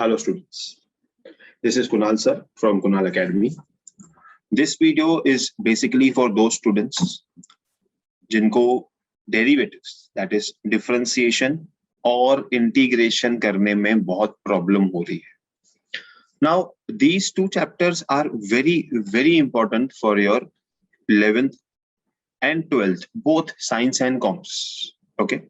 Hello students, this is Kunal sir from Kunal Academy. This video is basically for those students जिनको derivatives, that is differentiation और integration करने में बहुत problem हो रही है. Now these two chapters are very important for your 11th and 12th, both science and commerce. Okay.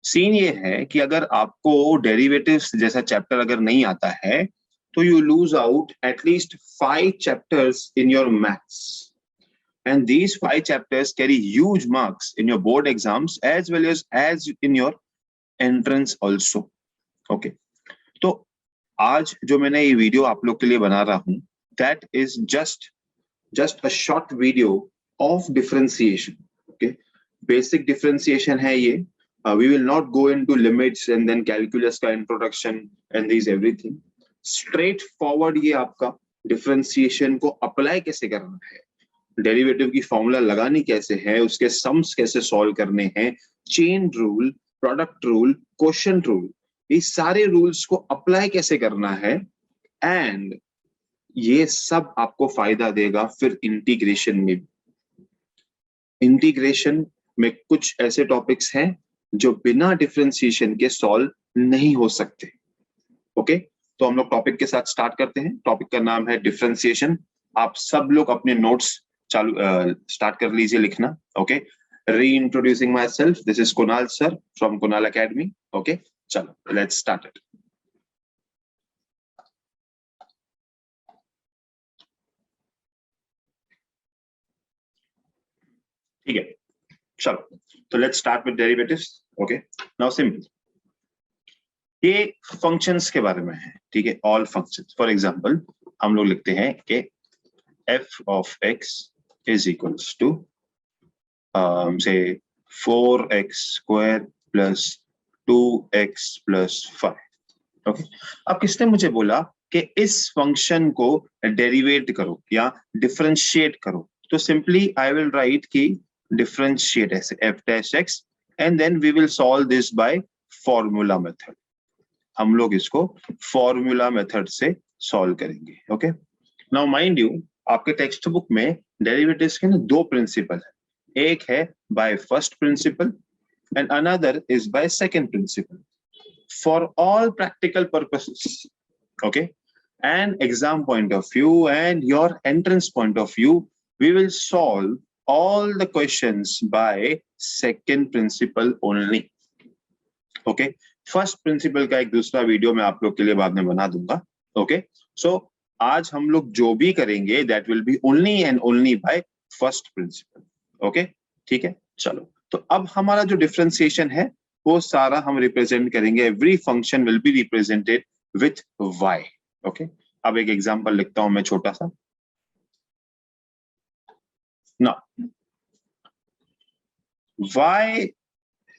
Scene ये है कि अगर आपको डेरिवेटिव्स जैसा चैप्टर अगर नहीं आता है तो you lose out at least 5 chapters in your maths, and these 5 chapters carry huge marks in your board exams as well as in your entrance also. Okay, तो आज जो मैंने ये वीडियो आप लोग के लिए बना रहा हूं, that is just a short video of differentiation. Okay, basic differentiation है ये. We will not go into limits and then calculus का introduction and these everything. Straight forward ये आपका differentiation को apply कैसे करना है, derivative की formula लगानी कैसे है, उसके sums कैसे solve करने हैं, chain rule, product rule, quotient rule, ये सारे rules को apply कैसे करना है, and ये सब आपको फायदा देगा फिर integration में. Integration में कुछ ऐसे topics हैं जो बिना डिफरेंशिएशन के सॉल्व नहीं हो सकते. ओके, तो हम लोग टॉपिक के साथ स्टार्ट करते हैं. टॉपिक का नाम है डिफरेंशिएशन. आप सब लोग अपने नोट्स चालू स्टार्ट कर लीजिए लिखना. ओके, री introducing my self, this is Kunal sir from Kunal academy. Okay, चलो लेट्स स्टार्ट इट. ठीक है, चलो तो let's start with derivatives. Okay, now simple ये फंक्शंस के बारे में है. ठीक है, ऑल फंक्शंस. फॉर एग्जांपल हम लोग लिखते हैं कि f of x is equals to say 4x square plus 2x plus 5. Okay, अब किसने मुझे बोला कि इस फंक्शन को डेरिवेट करो या डिफरेंशिएट करो, तो सिंपली आई विल राइट की differentiate as f dash x and then we will solve this by formula method. हम लोग इसको formula method से solve करेंगे. Okay, now mind you, आपके टेक्स्ट बुक में derivatives के ना दो प्रिंसिपल है. एक है by first principle and another is by second principle. For all practical purposes, okay, and exam point of view and your entrance point of view, we will solve all the questions by second principle only. Okay, first principle का एक दूसरा video मैं आप लोग के लिए बाद में बना दूंगा. Okay, so आज हम लोग जो भी करेंगे that will be only and only by first principle. Okay, ठीक है, चलो तो अब हमारा जो डिफरेंशिएशन है वो सारा हम रिप्रेजेंट करेंगे. every function will be represented with y. Okay, अब एक एग्जांपल लिखता हूं मैं छोटा सा. Now, y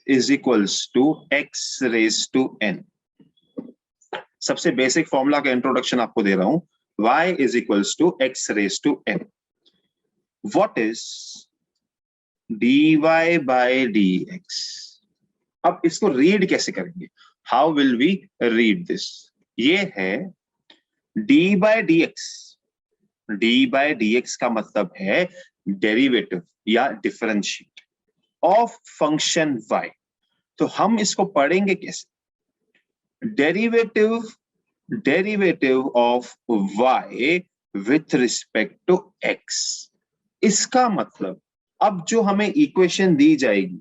is equals to x raised to n. सबसे बेसिक फॉर्मूला का इंट्रोडक्शन आपको दे रहा हूं. y is equals to x raised to n. What is dy by dx? अब इसको रीड कैसे करेंगे? How will we read this? ये है d by dx. d by dx का मतलब है डेरिवेटिव या डिफरेंशिएट ऑफ फंक्शन y. तो हम इसको पढ़ेंगे कैसे? Derivative of y with respect to x. इसका मतलब अब जो हमें इक्वेशन दी जाएगी,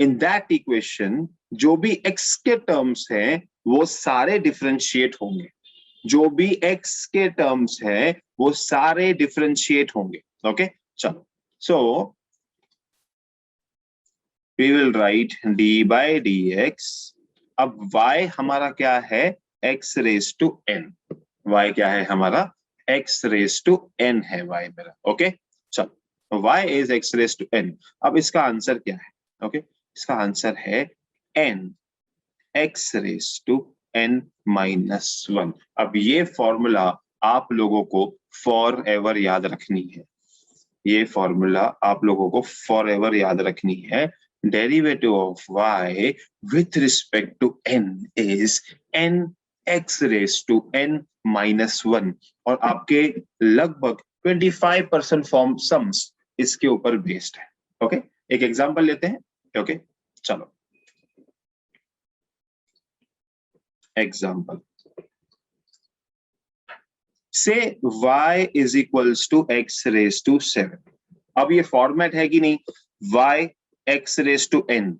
इन दैट इक्वेशन जो भी x के टर्म्स हैं वो सारे डिफरेंशिएट होंगे. जो भी x के टर्म्स हैं वो सारे डिफरेंशिएट होंगे. ओके, चलो so we will write d by dx. अब y हमारा क्या है? x raised to n. y क्या है हमारा? x raised to n है y मेरा. ओके, चलो y is x raised to n. अब इसका आंसर क्या है? ओके, इसका आंसर है n x raised to n minus 1. अब ये फॉर्मूला आप लोगों को फॉर एवर याद रखनी है. ये फॉर्मूला आप लोगों को फॉर एवर याद रखनी है. Derivative of y with respect to n is n x raise to n minus 1 और आपके लगभग 25% फॉर्म सम्स इसके ऊपर बेस्ड है। ओके, एक एग्जांपल लेते हैं। ओके, चलो एग्जांपल से y is equals to x raise to 7। अब ये फॉर्मेट है कि नहीं, y x raise to n,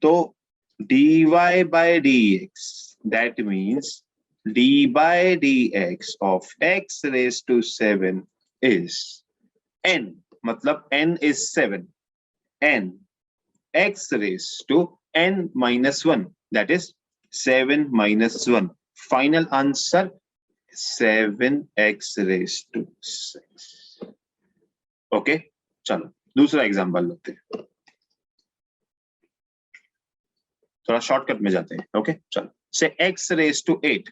तो dy by dx that means d by dx of x raised to 7 is n, मतलब n is 7, n x raised to n minus 1, that is 7 minus 1. Final answer 7x raised to 6. Okay, चलो दूसरा example लेते हैं, थोड़ा shortcut में जाते हैं। Okay, चलो से x रेज टू 8,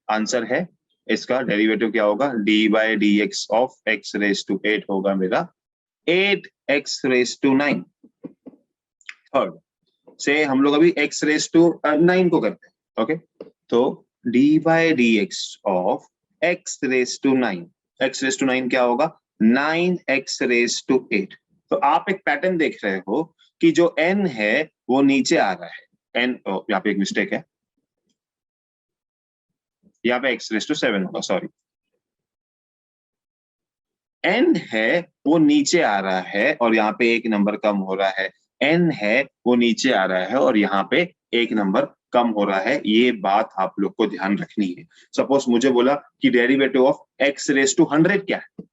आंसर है इसका डेरिवेटिव क्या होगा, d by dx of x raise to 8 होगा मेरा 8x रेज टू 9। थर्ड से हम लोग अभी x रेज टू 9 को करते हैं। ओके, तो d by dx of x raise to 9, x raise to 9 क्या होगा, 9x रेज टू 8। तो आप एक पैटर्न देख रहे हो कि जो n है वो नीचे आ रहा है, n, यहाँ पे एक मिस्टेक है, यहाँ पे x रेज टू 7 होगा, सॉरी, n है वो नीचे आ रहा है और यहाँ पे एक नंबर कम हो रहा है, n है वो नीचे आ रहा है और यहाँ पे एक नंबर कम हो रहा है, ये बात आप लोग को ध्यान रखनी है। सपोज मुझे बोला कि derivative of x raise to 100 क्या है,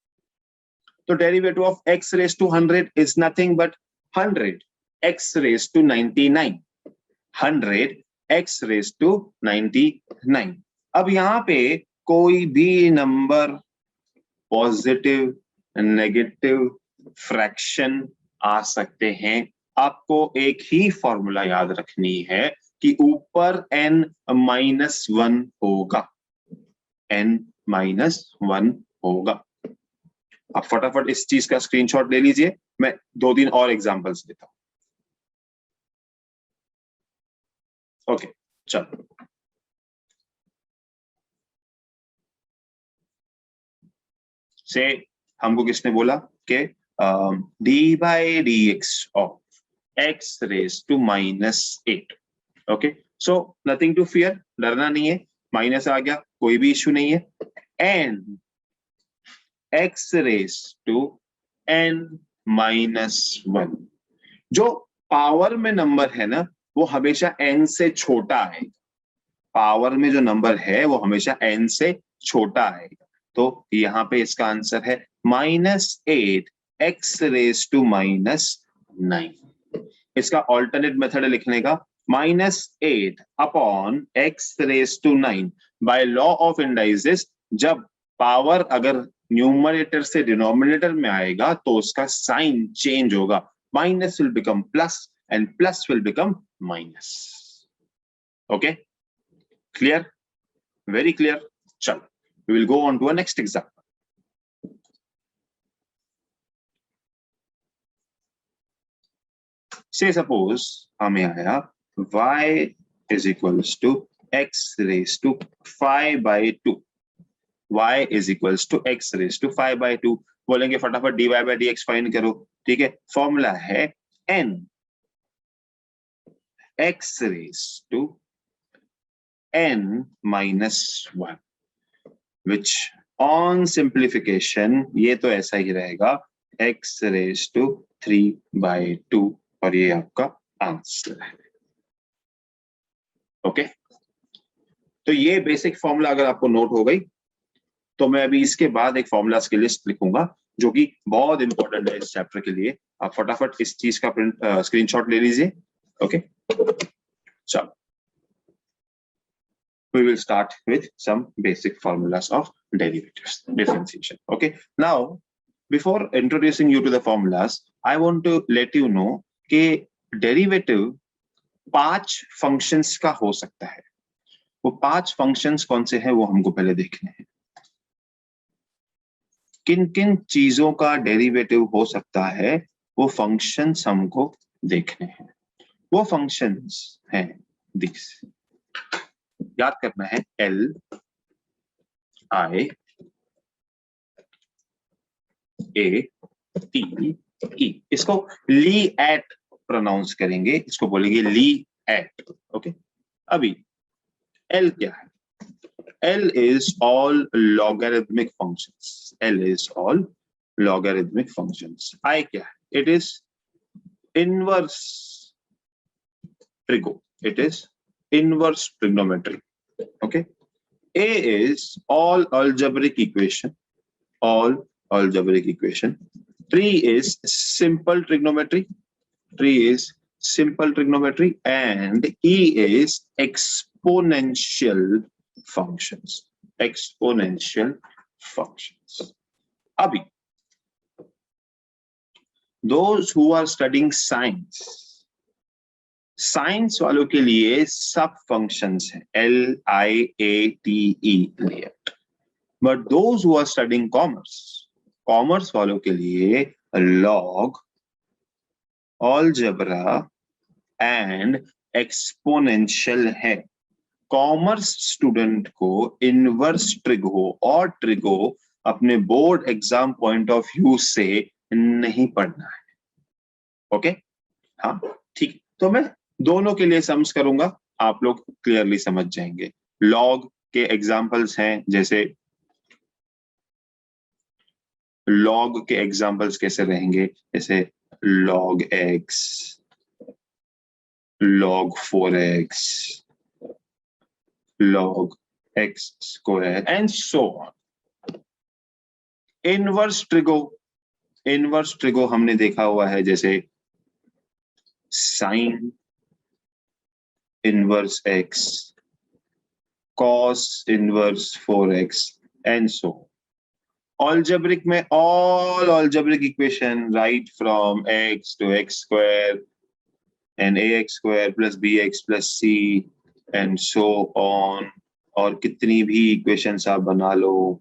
तो derivative of x raise to 100 is nothing but 100 x raise to 99, 100 x raise to 99। अब यहाँ पे कोई भी नंबर पॉजिटिव, नेगेटिव, फ्रैक्शन आ सकते हैं। आपको एक ही फॉर्मूला याद रखनी है कि ऊपर n माइनस 1 होगा, n माइनस 1 होगा। आप फटाफट इस चीज का स्क्रीनशॉट ले लीजिए, मैं 2-3 और एग्जांपल्स देता हूं। ओके, चलो से हमको किसने बोला कि d by D X of x raise to minus 8। Okay, so nothing to fear, डरना नहीं है, माइनस आ गया कोई भी इश्यू नहीं है, and x raise to n minus 1। जो पावर में नंबर है ना वो हमेशा n से छोटा आएगा, पावर में जो नंबर है वो हमेशा n से छोटा आएगा, तो यहाँ पे इसका आंसर है -8 x रेज टू -9। इसका ऑल्टरनेट मेथड लिखने का, -8 upon x raise to 9। By law of indices जब पावर अगर न्यूमरेटर से डिनोमिनेटर में आएगा तो उसका साइन चेंज होगा, minus will become plus and plus will become minus. Okay, clear, very clear. चलो we will go on to a next example. Say suppose हमें आया y is equals to x raised to 5 by 2, y is equals to x raised to 5 by 2। बोलेंगे फटाफट dy by dx find करो, ठीक है, formula है n x raised to n minus 1, which on simplification ये तो ऐसा ही रहेगा x raised to 3 by 2 और ये आपका आंसर है। ओके, तो ये बेसिक फॉर्मूला अगर आपको नोट हो गई तो मैं अभी इसके बाद एक फॉर्मूलास की लिस्ट लिखूंगा जो कि बहुत इंपॉर्टेंट है इस चैप्टर के लिए। आप फटाफट इस चीज का प्रिंट स्क्रीनशॉट ले लीजिए। ओके, चलो we will start with some basic formulas of derivatives, differentiation. Okay, now before introducing you to the formulas, I want to let you know कि derivative 5 functions का हो सकता है। वो 5 functions कौन से हैं वो हमको पहले देखने हैं। किन किन चीजों का डेरिवेटिव हो सकता है वो functions हमको देखने हैं। वो functions हैं these। याद करना है L I A T E, इसको ली एट प्रोनाउंस करेंगे, इसको बोलेंगे ली एट। ओके, अभी L क्या है? L is all logarithmic functions. L is all logarithmic functions. I क्या है? It is inverse trigo. It is inverse trigonometry. Okay. A is all algebraic equation. All algebraic equation. Tree is simple trigonometry. Tree is simple trigonometry, and E is exponential functions. Exponential functions. Abhi, those who are studying science, science वालों के लिए सब functions हैं LIATE LIATE, but those who are studying commerce, commerce वालों के लिए log, algebra and exponential है। Commerce student को इनवर्स ट्रिगो और ट्रिगो अपने board exam point of view से नहीं पढ़ना है। ओके, हाँ ठीक, तो मैं दोनों के लिए सम्स करूंगा, आप लोग क्लियरली समझ जाएंगे। लॉग के एग्जांपल्स हैं, जैसे लॉग के एग्जांपल्स कैसे रहेंगे, जैसे log x, log 4x, log x square and so on। Inverse trigo हमने देखा हुआ है, जैसे sine inverse x, cos inverse 4x and so on। algebraic में all algebraic equation right from x to x square and ax square plus bx plus c and so on, और कितनी भी equations आप बना लो,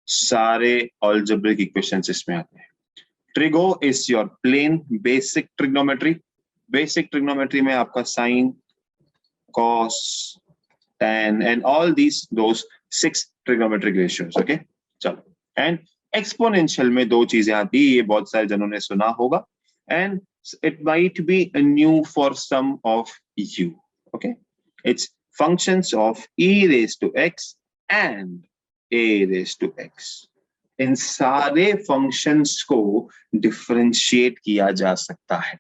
सारे algebraic equations इसमें आते हैं। Trigo is your plain basic trigonometry. Basic trigonometry में आपका sine, cos, tan and all those 6 trigonometric ratios। Okay, चलो, एंड एक्सपोनेंशियल में दो चीजें आती है, ये बहुत सारे जनों ने सुना होगा, and it might be new for some of you. Okay, it's functions of e raised to x and a raised to x। इन सारे फंक्शंस को डिफरेंशिएट किया जा सकता है।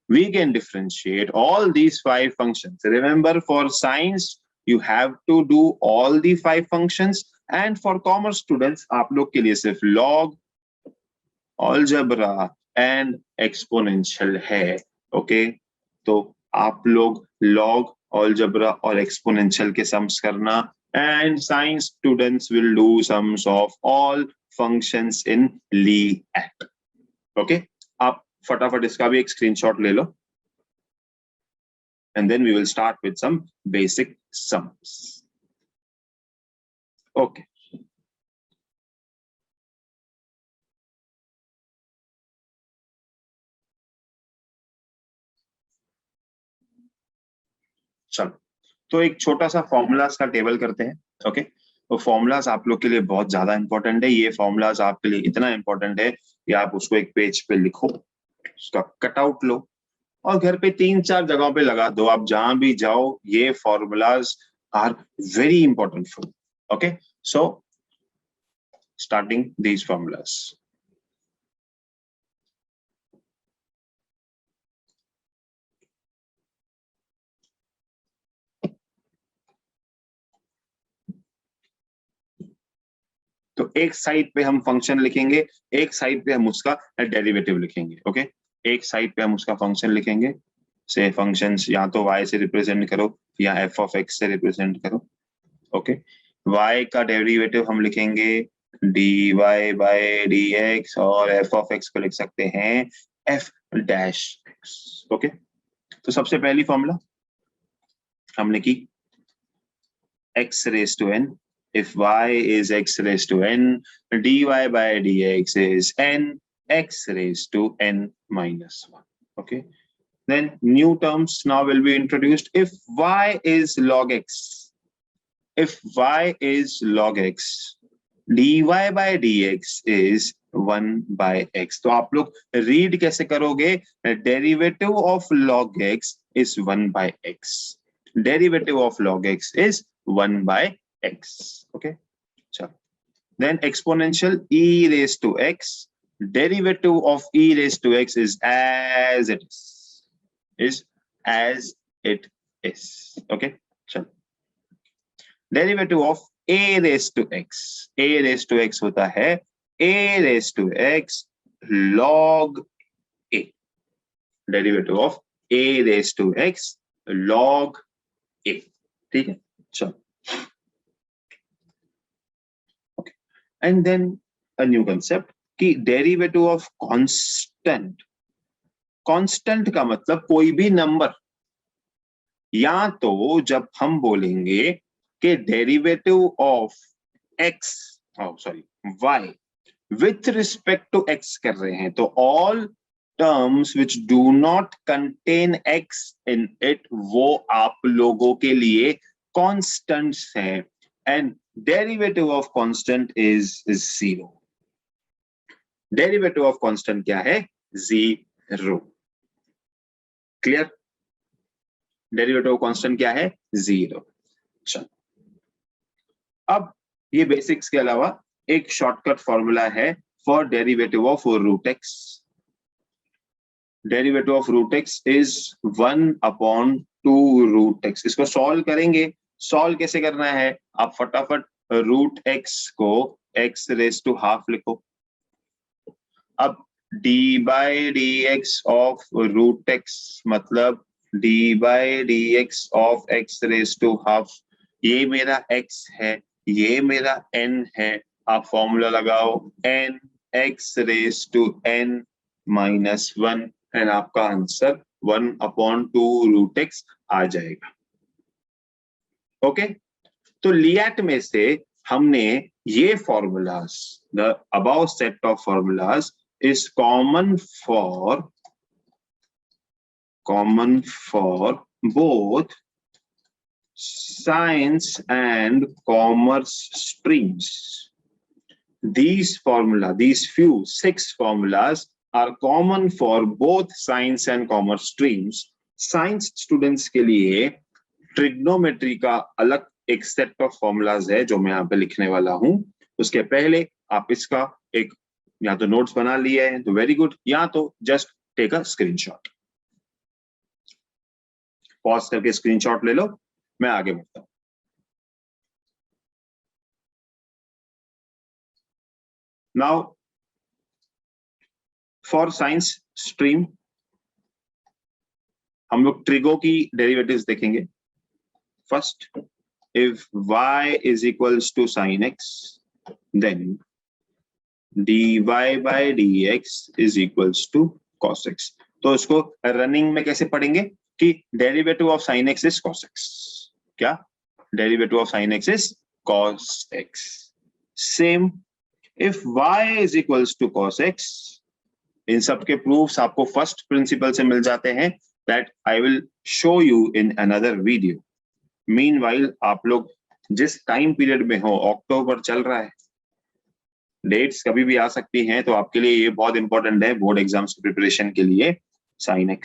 We can differentiate all these 5 functions. Remember, for science you have to do all the 5 functions, and for commerce students आप लोग के लिए सिर्फ log, algebra and exponential है। ओके, तो आप लोग log, algebra और exponential के sums करना, and science students will do sums of all functions in LIAT। Okay, आप फटाफट इसका भी एक स्क्रीनशॉट ले लो, and then we will start with some basic sums। Okay, चलो, तो एक छोटा सा फॉर्मूलाज का टेबल करते हैं। ओके, तो फॉर्मूलाज आप लोग के लिए बहुत ज्यादा इंपॉर्टेंट है। ये फॉर्मूलाज आपके लिए इतना इंपॉर्टेंट है कि आप उसको एक पेज पे लिखो, उसका कटआउट लो और घर पे 3-4 जगहों पे लगा दो। आप जहां भी जाओ, ये formulas are very important for. Okay, so starting these formulas. तो एक साइड पे हम फंक्शन लिखेंगे, एक साइड पे हम उसका डेरिवेटिव लिखेंगे। ओके, एक साइड पे हम उसका फंक्शन लिखेंगे, से फंक्शंस या तो y से रिप्रेजेंट करो या f of x से रिप्रेजेंट करो। ओके, y का डेरिवेटिव हम लिखेंगे dy by dx, और f of x को लिख सकते हैं f dash x। ओके, तो सबसे पहली फॉर्मूला हमने की x raised to n, if y is x raised to n, dy by dx is n x raised to n minus 1। okay, then new terms now will be introduced. If y is log x, if y is log x, dy by dx is 1 by x. तो आप लोग read कैसे करोगे? Derivative of log x is 1 by x. Derivative of log x is 1 by x. Okay, चलो. Then exponential e raised to x, derivative of e raised to x is as it is as it is. Okay, चलो. Derivative of a raised to x, a raised to x होता है a raised to x log a. Derivative of a raised to x log a. ठीक है, चलो. Okay, and then a new concept कि derivative of constant. constant का मतलब कोई भी नंबर, या तो जब हम बोलेंगे कि derivative of x, sorry y with respect to x कर रहे हैं, तो all terms which do not contain x in it वो आप लोगों के लिए कॉन्स्टेंट्स हैं, and derivative of constant is 0. Derivative of constant क्या है? 0. क्लियर? डेरिवेटिव ऑफ कांस्टेंट क्या है? 0. चलो, अब ये बेसिक्स के अलावा एक शॉर्टकट फॉर्मूला है for derivative of root X. Derivative of root X is 1/2 root X. इसको सॉल्व करेंगे. सॉल्व कैसे करना है? आप फटाफट रूट एक्स को x रेज टू हाफ लिखो. अब d by D X of root X मतलब d by D X of x raise to half. ये मेरा x है, ये मेरा n है. आप फॉर्मूला लगाओ n x raise to n minus 1 and आपका आंसर 1/2 रूट एक्स आ जाएगा. ओके, तो लिएट में से हमने ये formulas, the above set of formulas is common for both science and commerce streams. These few 6 formulas are common for both science and commerce streams. Science students के लिए ट्रिग्नोमेट्री का अलग एक सेट ऑफ फॉर्मूलाज है जो मैं यहाँ पे लिखने वाला हूं. उसके पहले आप इसका एक या तो नोट्स बना लिए हैं तो वेरी गुड, या तो just take a screenshot. Pause करके स्क्रीनशॉट ले लो. मैं आगे बढ़ता हूं. नाउ फॉर साइंस स्ट्रीम हम लोग ट्रिगो की डेरिवेटिव्स देखेंगे. First, if y is equals to sin x, then dy by dx is equals to cos x. तो इसको रनिंग में कैसे पढ़ेंगे कि derivative of sin x is cos x. क्या? Derivative of sin x is cos x. Same, if y is equals to cos x, इन सब के proofs आपको फर्स्ट प्रिंसिपल से मिल जाते हैं, that I will show you in another video. Meanwhile, आप लोग जिस टाइम पीरियड में हो, अक्टूबर चल रहा है, डेट्स कभी भी आ सकती हैं, तो आपके लिए ये बहुत इंपॉर्टेंट है बोर्ड एग्जाम्स की प्रिपरेशन के लिए. sin x,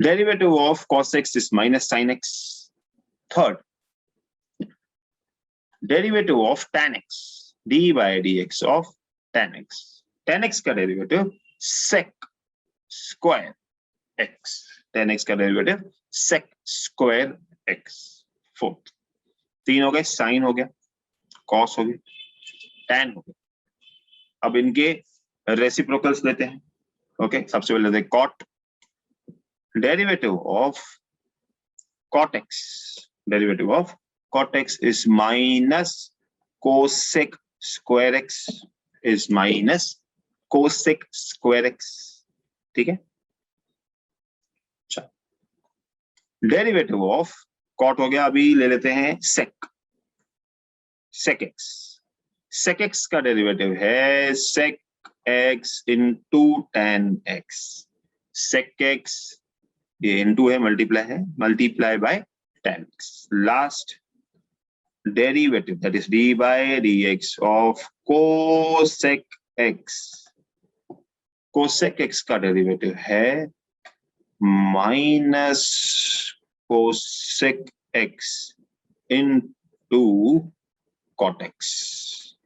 derivative of cos x is minus sin x. Third, derivative of tan x, d by dx of tan x. tan x का derivative sec square x. tan x का derivative sec square x. Fourth, 3 हो गए, sign हो गया, cos हो गया, tan हो गया. अब इनके रेसिप्रोकल्स लेते हैं. ओके, सबसे पहले लेते हैं cot. Derivative of cot x, derivative of cot x is minus cosec square x, is minus cosec square x. ठीक है, डेरिवेटिव ऑफ cot हो गया. अभी ले लेते हैं sec x. sec x का डेरिवेटिव है sec x into tan x. sec x, ये into है, multiply by tan x. Last derivative, that is d by dx of cosec x. Cosec x का डेरिवेटिव है minus cosec x into cot x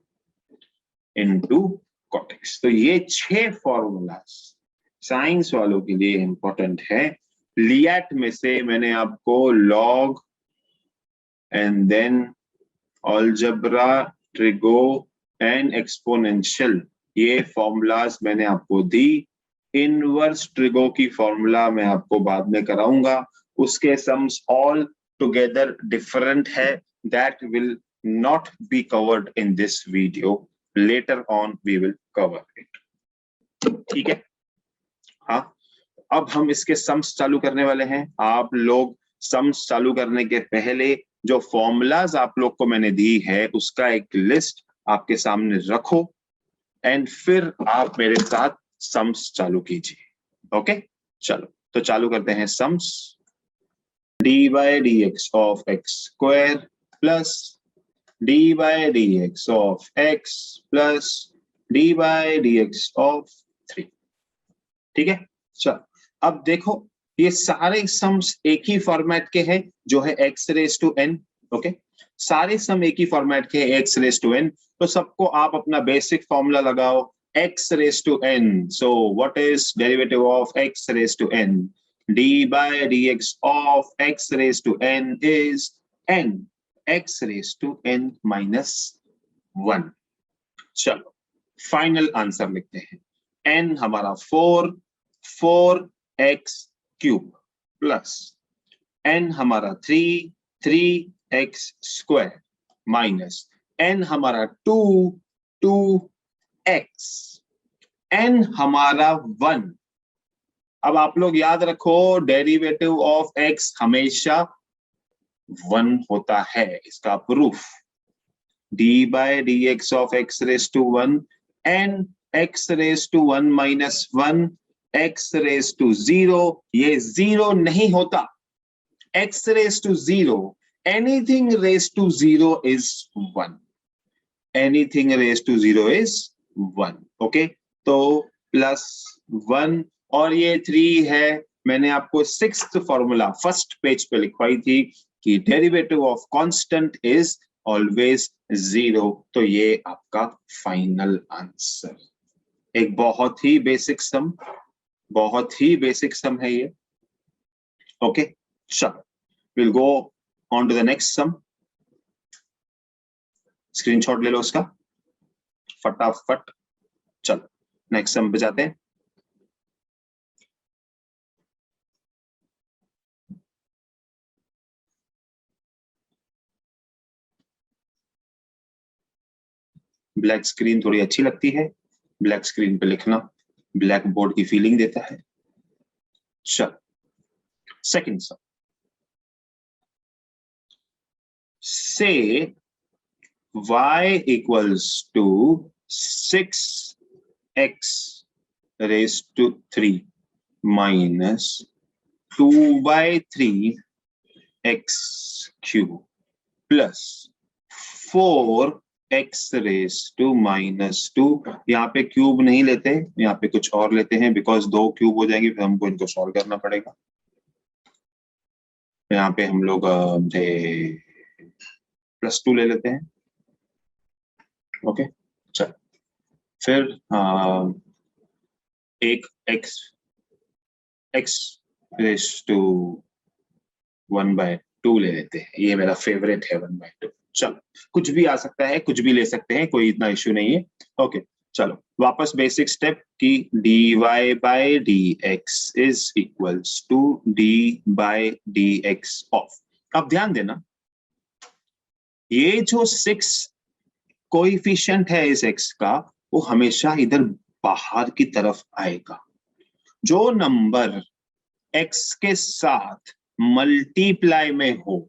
into cot x. तो ये 6 formulas science वालों के लिए important है. लिएट में से मैंने आपको log and then algebra, trigo and exponential, ये फॉर्मूलाज मैंने आपको दी. इनवर्स ट्रिगो की फॉर्मूला मैं आपको बाद में कराऊंगा. उसके सम्स ऑल टुगेदर डिफरेंट है. That will not be covered in this video. Later on we will cover it. ठीक है. हाँ, अब हम इसके सम्स चालू करने वाले हैं. आप लोग सम्स चालू करने के पहले जो फॉर्मूलाज आप लोग को मैंने दी है उसका एक लिस्ट आपके सामने रखो एंड फिर आप मेरे साथ सम्स चालू कीजिए. ओके, चलो तो चालू करते हैं sums. d by dx of x square plus d by dx of x plus d by dx of 3. ठीक है. चलो अब देखो, ये सारे सम्स एक ही फॉर्मेट के हैं जो है x raised to n. Okay, सारे सम एक ही फॉर्मेट के हैं x raised to n. तो सबको आप अपना बेसिक फॉर्मूला लगाओ, x raised to n. So what is derivative of x raised to n? d by dx of x raised to n is n x raised to n minus 1. चलो final answer लिखते हैं. n हमारा 4x cube plus n हमारा 3x square minus n हमारा 2x, n हमारा 1. अब आप लोग याद रखो, डेरिवेटिव ऑफ x हमेशा 1 होता है. इसका proof d by dx of x raised to 1 and x raised to 1 minus 1 x raised to 0, ये 0 नहीं होता. x raised to 0, anything raised to 0 is 1. Anything raised to 0 is 1. Okay, तो plus 1 और ये 3 है. मैंने आपको 6th फॉर्मूला फर्स्ट पेज पे लिखवाई थी कि derivative of constant is always 0. तो ये आपका फाइनल आंसर. एक बहुत ही बेसिक सम, बहुत ही बेसिक सम है ये. ओके, चलो will go on to the next sum. Screenshot ले लो उसका फटाफट. चलो नेक्स्ट सम पे जाते हैं. ब्लैक स्क्रीन थोड़ी अच्छी लगती है. ब्लैक स्क्रीन पे लिखना ब्लैक बोर्ड की फीलिंग देता है. चलो सेकंड सम. से y equals to 6x raised to 3 minus 2 by 3x cube plus 4x raised to minus 2. यहाँ पे क्यूब नहीं लेते, यहाँ पे कुछ और लेते हैं बिकॉज 2 क्यूब हो जाएंगे, फिर हमको इनको सॉल्व करना पड़ेगा. यहाँ पे हम लोग +2 ले लेते हैं. ओके, चल फिर एक x raised to 1/2 ले लेते हैं. ये मेरा फेवरेट है 1/2. चलो कुछ भी आ सकता है, कुछ भी ले सकते हैं, कोई इतना इश्यू नहीं है. ओके, चलो वापस बेसिक स्टेप की dy by dx is equals to d by dx of. अब ध्यान देना, ये जो 6 कोएफिशिएंट है इस x का, वो हमेशा इधर बाहर की तरफ आएगा. जो नंबर x के साथ मल्टीप्लाई में हो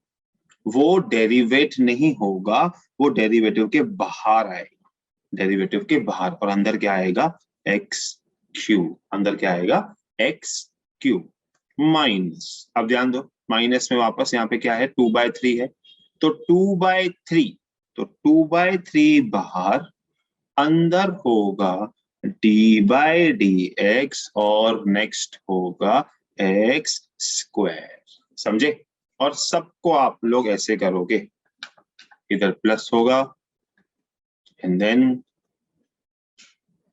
वो डेरिवेट नहीं होगा, वो डेरिवेटिव के बाहर आएगा. डेरिवेटिव के बाहर. और अंदर क्या आएगा? x cube. अंदर क्या आएगा? x क्यूब माइनस, अब ध्यान दो माइनस में वापस यहाँ पे क्या है 2/3 है, तो 2/3, तो 2/3 बाहर, अंदर होगा d/dx और नेक्स्ट होगा x स्क्वायर, समझे। और सबको आप लोग ऐसे करोगे, इधर प्लस होगा एंड देन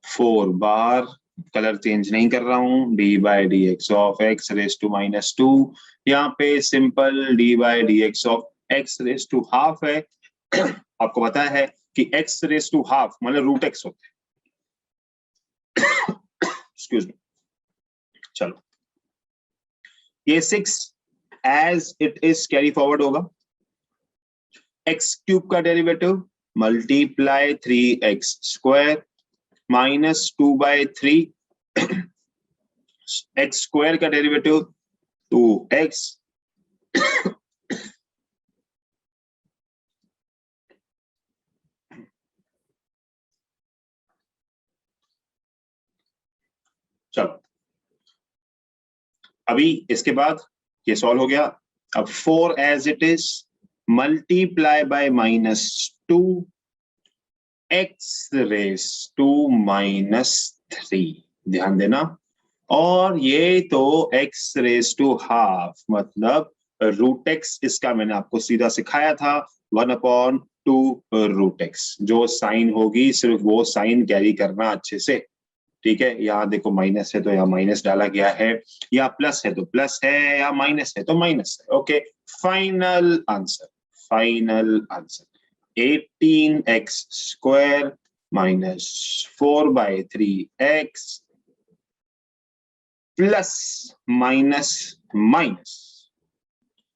4 बार, कलर चेंज नहीं कर रहा हूं, d/dx of x raise to -2, यहाँ पे simple d/dx of x raise to half है। आपको पता है कि x रेज टू हाफ मतलब √x होता है, एक्सक्यूज मी। चलो ये 6 as it is carry forward होगा, x क्यूब का derivative multiply 3x square minus 2/3 x square का डेरिवेटिव 2x चलो अभी इसके बाद ये सॉल्व हो गया। अब 4 as it is multiply by -2 x raise to -3, ध्यान देना, और ये तो x रेस टू हाफ मतलब √x, इसका मैंने आपको सीधा सिखाया था 1/2 √x, जो साइन होगी सिर्फ वो साइन कैरी करना अच्छे से, ठीक है। यहाँ देखो माइनस है तो यहाँ माइनस डाला गया है, या प्लस है तो प्लस है, या माइनस है तो माइनस है, okay. Final answer, final answer 18x square minus 4/3x plus minus minus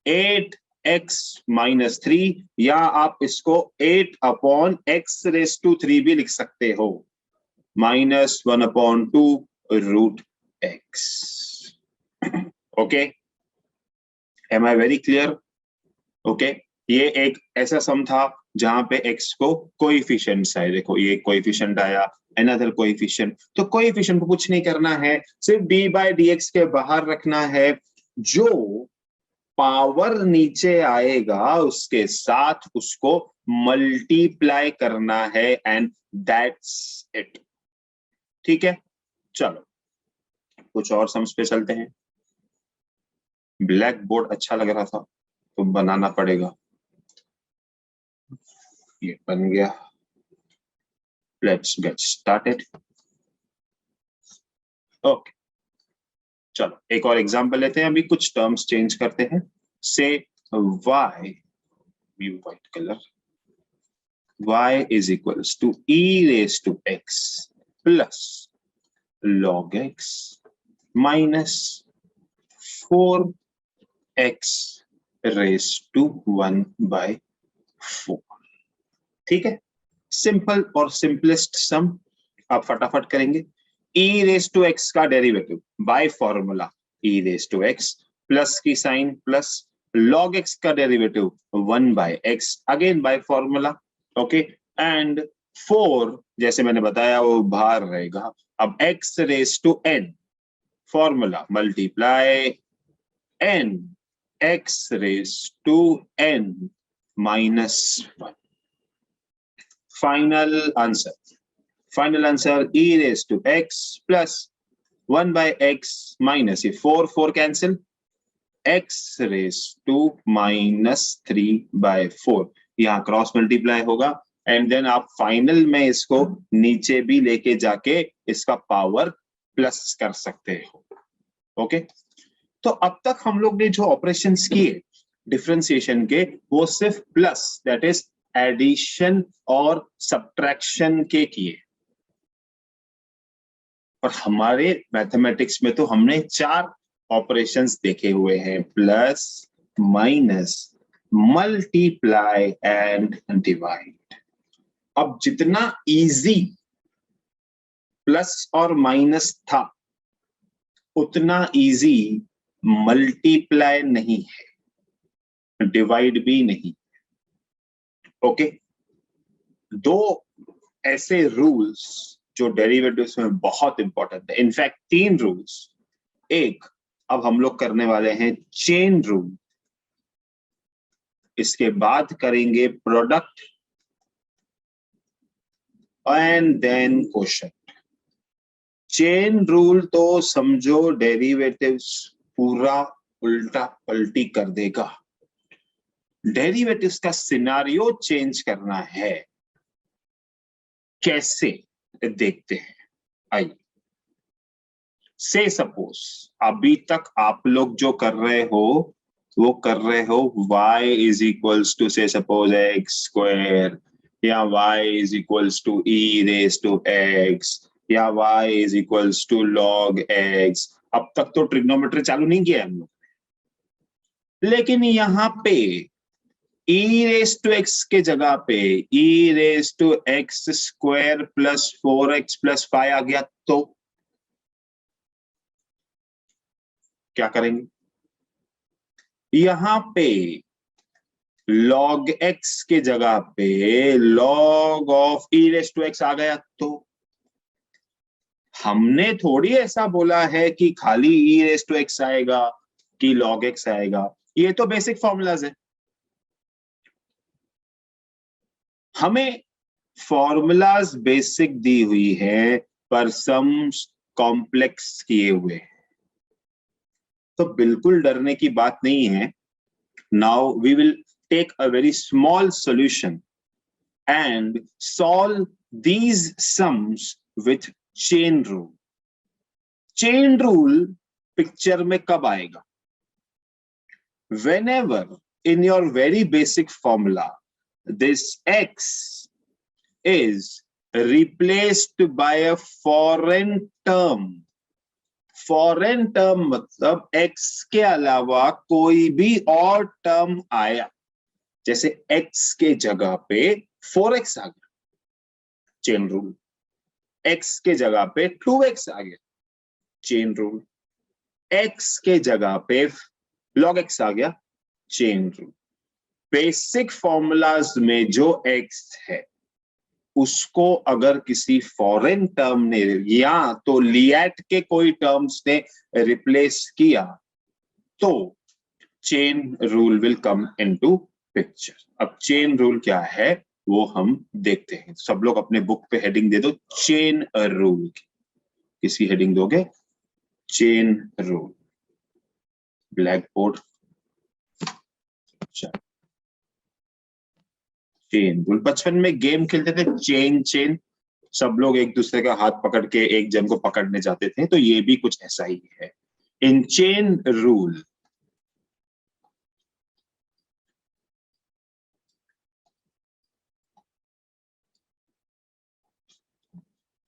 8x -3, या आप इसको 8/x⁻³ भी लिख सकते हो, -1/2 √x, okay. Am I very clear? Okay, ये एक ऐसा सम था जहां पे x को कोएफिशिएंट्स आए, देखो ये कोएफिशिएंट आया, अनदर कोएफिशिएंट, तो कोएफिशिएंट को कुछ नहीं करना है, सिर्फ d/dx के बाहर रखना है, जो पावर नीचे आएगा उसके साथ उसको मल्टीप्लाई करना है, एंड दैट्स इट, ठीक है। चलो कुछ और सम्स पे चलते हैं। ब्लैक बोर्ड अच्छा लग रहा था तो बनाना पड़ेगा, ये बन गया, लेट्स गेट स्टार्टेड। ओके चलो एक और एग्जांपल लेते हैं, अभी कुछ टर्म्स चेंज करते हैं। Say y, view white colour, y is equals to e⁻x plus log x minus 4x⁻1/4, ठीक है। सिंपल और सिंपलेस्ट सम आप फटाफट करेंगे। e⁻x का derivative by formula e⁻x plus की साइन प्लस log x का derivative 1/x again by formula, okay, and 4 जैसे मैंने बताया वो बाहर रहेगा। अब x⁻n formula multiply n x⁻n -1, final answer, final answer e⁻x plus 1/x minus, ये 4 कैंसिल, x⁻³ यहाँ क्रॉस मल्टीप्लाई होगा, एंड देन आप फाइनल में इसको नीचे भी लेके जाके इसका पावर प्लस कर सकते हो, ओके। तो अब तक हम लोग ने जो ऑपरेशंस किए डिफरेंशिएशन के, वो सिर्फ प्लस दैट इज एडिशन और सब्ट्रैक्शन के किए, और हमारे मैथमेटिक्स में तो हमने 4 ऑपरेशंस देखे हुए हैं, plus, minus, multiply and divide. अब जितना इजी प्लस और माइनस था उतना इजी मल्टीप्लाई नहीं है, डिवाइड भी नहीं, ओके। दो ऐसे रूल्स जो डेरिवेटिव्स में बहुत इंपॉर्टेंट है, इनफैक्ट 3 रूल्स। एक, अब हम लोग करने वाले हैं चेन रूल, इसके बाद करेंगे product and then question. Chain rule तो समझो डेरिवेटिव्स पूरा उल्टा पलटी कर देगा। डेरिवेटिव्स का सिनारियो चेंज करना है, कैसे देखते हैं आइए। से सपोज अभी तक आप लोग जो कर रहे हो वो कर रहे हो y is equals to say suppose x square, या y is equals to e raise to x, या y is equals to log x। अब तक तो ट्रिग्नोमेट्री चालू नहीं किया हम लोग, लेकिन यहाँ पे e रेज टू एक्स के जगह पे e raise to x square plus 4x plus 5 आ गया, तो क्या करेंगे? यहां पे log x के जगह पे log of e raise to x आ गया, तो हमने थोड़ी ऐसा बोला है कि खाली e रेज टू एक्स आएगा कि log x आएगा। ये तो बेसिक फॉर्मूलाज है, हमें फॉर्मूलाज बेसिक दी हुई है पर सम्स कॉम्प्लेक्स किए हुए हैं, तो बिल्कुल डरने की बात नहीं है। Now we will take a very small solution and solve these sums with chain rule. Chain rule picture में कब आएगा? whenever in your very basic formula this x is replaced by a foreign term। Foreign term मतलब x के अलावा कोई भी और term आया, जैसे x के जगह पे 4x आ गया, चेन रूल। x के जगह पे 2x आ गया, चेन रूल। x के जगह पे log x आ गया, चेन रूल। बेसिक फॉर्मूलाज में जो x है उसको अगर किसी फॉरेन टर्म ने या तो लिएट के कोई टर्म्स ने रिप्लेस किया तो chain rule will come into picture. अब चेन रूल क्या है वो हम देखते हैं। सब लोग अपने बुक पे हेडिंग दे दो चेन रूल की। किसी हेडिंग दोगे? Chain rule. Black board chain rule. बचपन में गेम खेलते थे चेन चेन, सब लोग एक दूसरे का हाथ पकड़ के एक जन को पकड़ने जाते थे, तो ये भी कुछ ऐसा ही है। In chain rule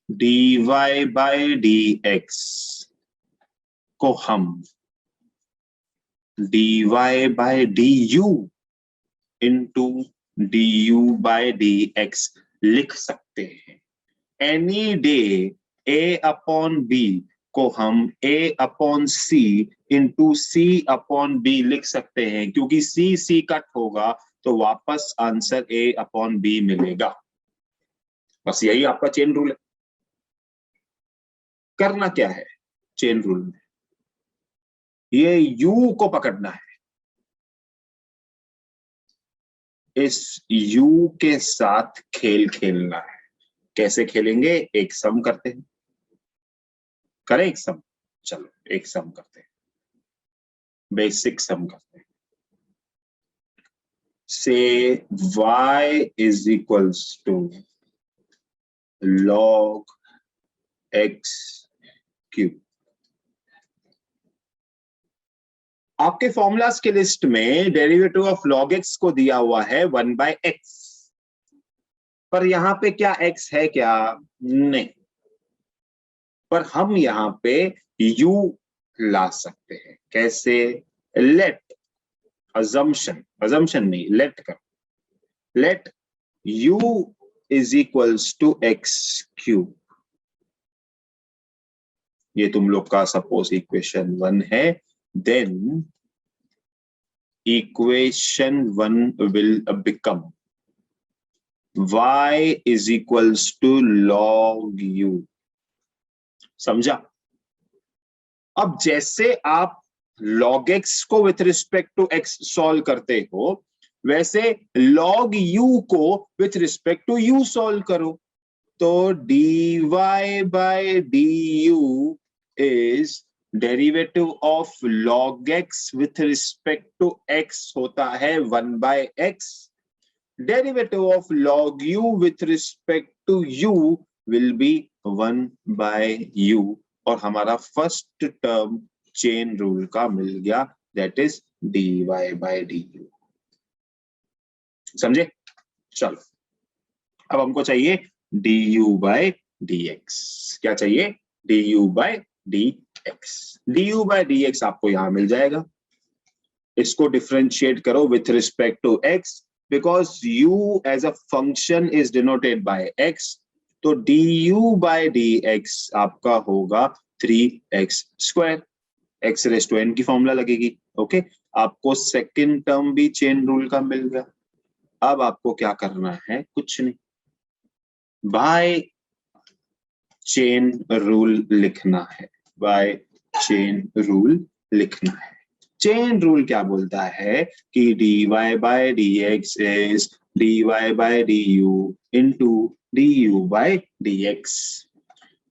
dy by dx को हम dy by du into du by dx लिख सकते हैं। Any day a upon b को हम a upon c into c upon b लिख सकते हैं, क्योंकि c कट होगा तो वापस आंसर a अपॉन b मिलेगा। बस यही आपका चेन रूल है। करना क्या है चेन रूल में? ये u को पकड़ना है, इस u के साथ खेल खेलना है। कैसे खेलेंगे? एक सम करते हैं। करें एक सम? चलो एक सम करते हैं, बेसिक सम करते हैं। Say y is equals to log x cube. आपके फॉर्मूलाज के लिस्ट में डेरिवेटिव ऑफ log x को दिया हुआ है 1/x, पर यहां पे क्या x है क्या? नहीं, पर हम यहां पे u ला सकते हैं। कैसे? लेट अजम्पशन नहीं, लेट कर, let u is equals to x cube. ये तुम लोग का सपोज इक्वेशन 1 है, then equation 1 will become y is equals to log u। समझा? अब जैसे आप log x को with respect to x solve करते हो, वैसे log u को with respect to u solve करो। तो dy by du is derivative of log x with respect to x होता है 1 by x। Derivative of log u with respect to u will be 1 by u, और हमारा first term chain rule का मिल गया, that is dy by du। समझे? चलो अब हमको चाहिए du by dx। क्या चाहिए? du by dx। du by dx आपको यहां मिल जाएगा। इसको डिफरेंशिएट करो with respect to x, because u as a function is denoted by x, तो du by dx आपका होगा 3x²। x raise to n की फॉर्मूला लगेगी। ओके, आपको सेकंड टर्म भी चेन रूल का मिल गया। अब आपको क्या करना है? कुछ नहीं, बाय चेन रूल लिखना है। बाय चेन रूल लिखना है। चेन रूल क्या बोलता है कि dy by dx is dy by du into du by dx।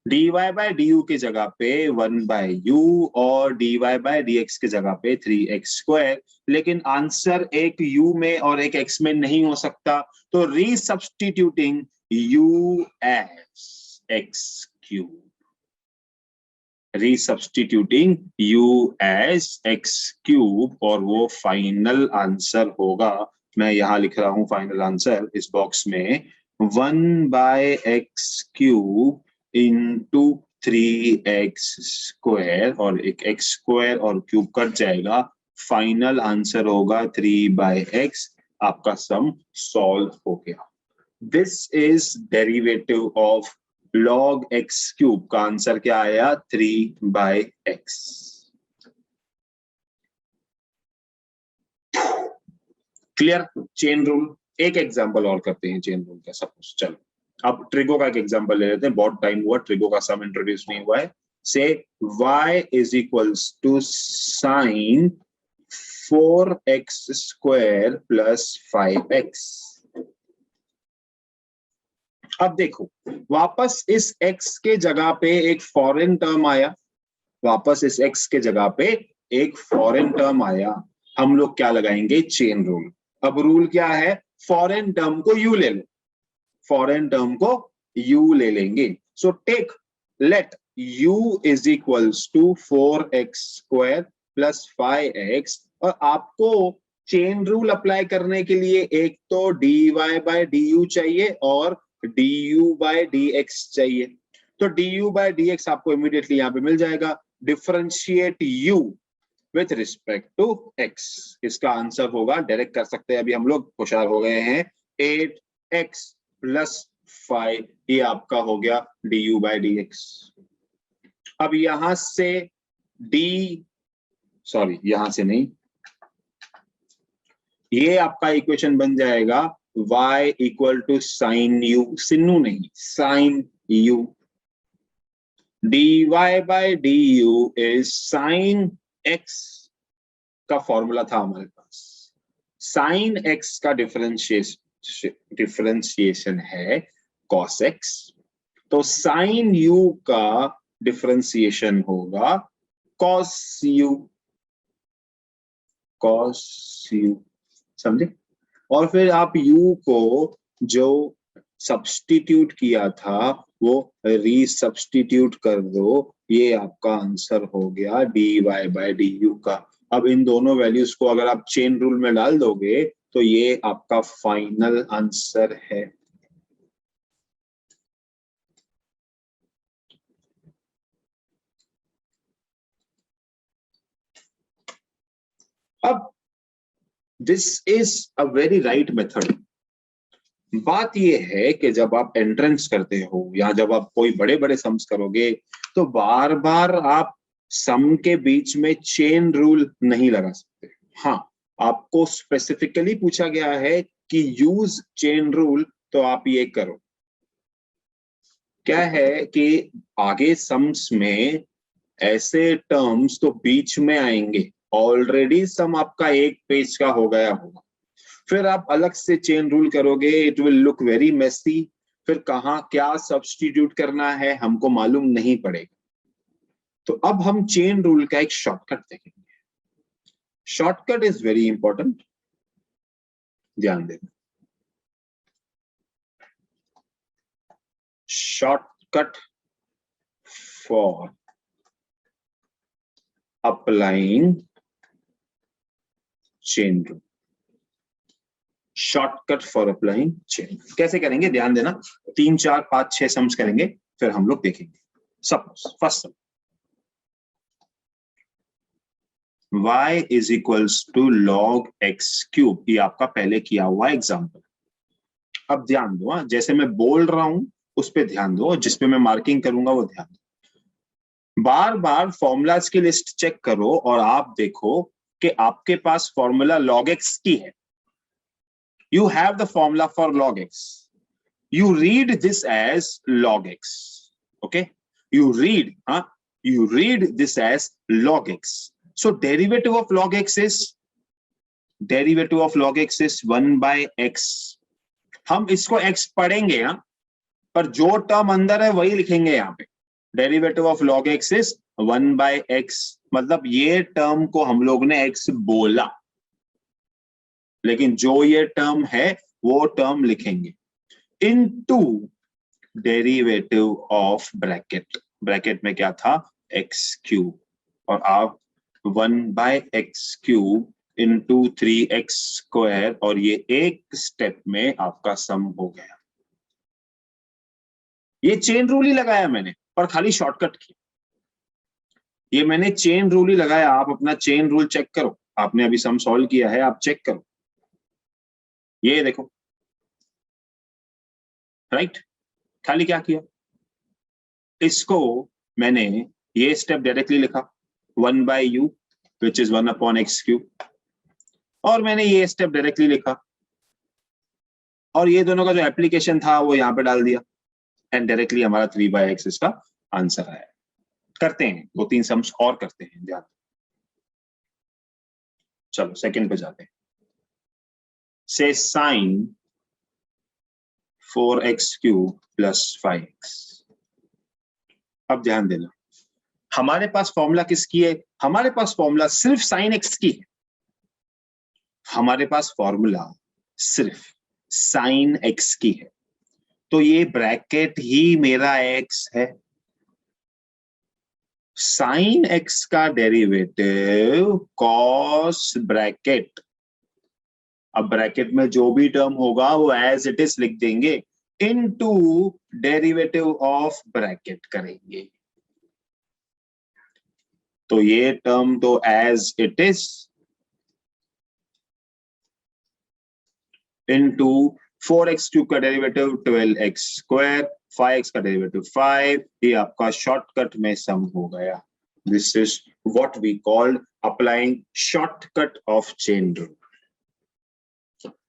dy by du की जगह पे 1 by u और dy by dx की जगह पे 3x², लेकिन आंसर एक u में और एक x में नहीं हो सकता, तो रीसब्स्टिट्यूटिंग u as x³, रीसब्स्टिट्यूटिंग u as x³ और वो फाइनल आंसर होगा। मैं यहां लिख रहा हूं फाइनल आंसर इस बॉक्स में, 1 by x³ इंटू 3x² और एक x² और क्यूब कट जाएगा, फाइनल आंसर होगा 3 by x। आपका सम सॉल्व हो गया। This is derivative of log x³ का आंसर क्या आया? 3 by x। Clear? Chain rule एक एग्जांपल और करते हैं चेन रूल का। सपोज चलो अब ट्रिगो का एक एग्जांपल ले लेते हैं, बहुत टाइम हुआ ट्रिगो का सम इंट्रोड्यूस नहीं हुआ है। Say y is equals to sine 4x² plus 5x। अब देखो, वापस इस x के जगह पे एक फॉरेन टर्म आया, वापस इस x के जगह पे एक फॉरेन टर्म आया। हम लोग क्या लगाएंगे? Chain rule. अब रूल क्या है? फॉरेन टर्म को u ले लो, फॉरेन टर्म को u ले लेंगे। So take let u is equals to 4x² plus 5x, और आपको चेन रूल अप्लाई करने के लिए एक तो dy by du चाहिए और du by dx चाहिए। तो du by dx आपको इमीडिएटली यहां पे मिल जाएगा। Differentiate u with respect to x, इसका आंसर होगा, डायरेक्ट कर सकते हैं, अभी हम लोग होशियार हो गए हैं, 8x प्लस 5, ये आपका हो गया du by dx। अब यहां से यहां से नहीं, ये आपका इक्वेशन बन जाएगा y equal to sine u, सिन्नू नहीं sine u। dy by du is sine x का फॉर्मूला था हमारे पास, साइन x का डिफरेंशिएशन है cos x, तो साइन u का डिफरेंशिएशन होगा cos u। समझे? और फिर आप u को जो सब्स्टिट्यूट किया था वो रीसब्स्टिट्यूट कर दो, ये आपका आंसर हो गया dy by du का। अब इन दोनों वैल्यूज को अगर आप चेन रूल में डाल दोगे तो ये आपका फाइनल आंसर है। अब this is a very right method. बात यह है कि जब आप एंट्रेंस करते हो या जब आप कोई बड़े बड़े सम्स करोगे तो बार बार आप सम के बीच में चेन रूल नहीं लगा सकते। हाँ, आपको स्पेसिफिकली पूछा गया है कि यूज चेन रूल, तो आप ये करो। क्या है कि आगे सम्स में ऐसे टर्म्स तो बीच में आएंगे, ऑलरेडी सम आपका एक पेज का हो गया होगा, फिर आप अलग से चेन रूल करोगे, it will look very messy, फिर कहाँ क्या सब्स्टिट्यूट करना है हमको मालूम नहीं पड़ेगा। तो अब हम चेन रूल का एक शॉर्टकट देखेंगे। शॉर्टकट इज वेरी इंपॉर्टेंट, ध्यान देना। Shortcut for applying chain rule, shortcut for applying chain. कैसे करेंगे ध्यान देना, 3 4 5 6 सम्स करेंगे, फिर हम लोग देखेंगे। Suppose first sum, y is equals to log x cube, ये आपका पहले किया हुआ एग्जाम्पल। अब ध्यान दो, जैसे मैं बोल रहा हूं उस पर ध्यान दो, जिसपे मैं मार्किंग करूंगा वो ध्यान दो। बार बार फॉर्मूलाज की लिस्ट चेक करो और आप देखो कि आपके पास फॉर्मूला log x की है। You have the formula for log x. You read this as log x. Okay? You read this as log x. So derivative of log x is 1 by x. हम इसको x पढ़ेंगे, पर जो term अंदर है वही लिखेंगे यहाँ पे। Derivative of log x is 1 by x, मतलब ये टर्म को हम लोग ने x बोला, लेकिन जो ये टर्म है वो टर्म लिखेंगे into derivative of bracket. Bracket में क्या था, एक्स क्यूब, और आप 1 by x cube into 3x square, और ये एक स्टेप में आपका सम हो गया। ये चेन रूल ही लगाया मैंने, पर खाली शॉर्टकट किया। ये मैंने चेन रूल ही लगाया, आप अपना चेन रूल चेक करो। आपने अभी सम सॉल्व किया है, आप चेक करो। ये देखो, राइट, खाली क्या किया, इसको मैंने ये स्टेप डायरेक्टली लिखा 1 by u which is 1 upon x cube, और मैंने ये स्टेप डायरेक्टली लिखा, और ये दोनों का जो एप्लीकेशन था वो यहां पे डाल दिया, एंड डायरेक्टली हमारा 3 बाय एक्स इसका आंसर आया। करते हैं 2-3 सम्स और करते हैं, ध्यान। चलो सेकंड पे जाते हैं। से sign 4x cube plus 5x। अब ध्यान देना, हमारे पास फॉर्मूला किसकी है, हमारे पास फॉर्मूला सिर्फ साइन x की है। हमारे पास फॉर्मूला सिर्फ साइन x की है, तो ये ब्रैकेट ही मेरा x है। साइन x का डेरिवेटिव कॉस ब्रैकेट। अब ब्रैकेट में जो भी टर्म होगा वो एज इट इज लिख देंगे, इनटू डेरिवेटिव ऑफ ब्रैकेट करेंगे। तो ये टर्म तो as it is, into 4x cube का डेरिवेटिव 12x स्क्वायर, 5x का डेरिवेटिव 5, ये आपका शॉर्टकट में सम हो गया। This is what we called applying shortcut of chain rule.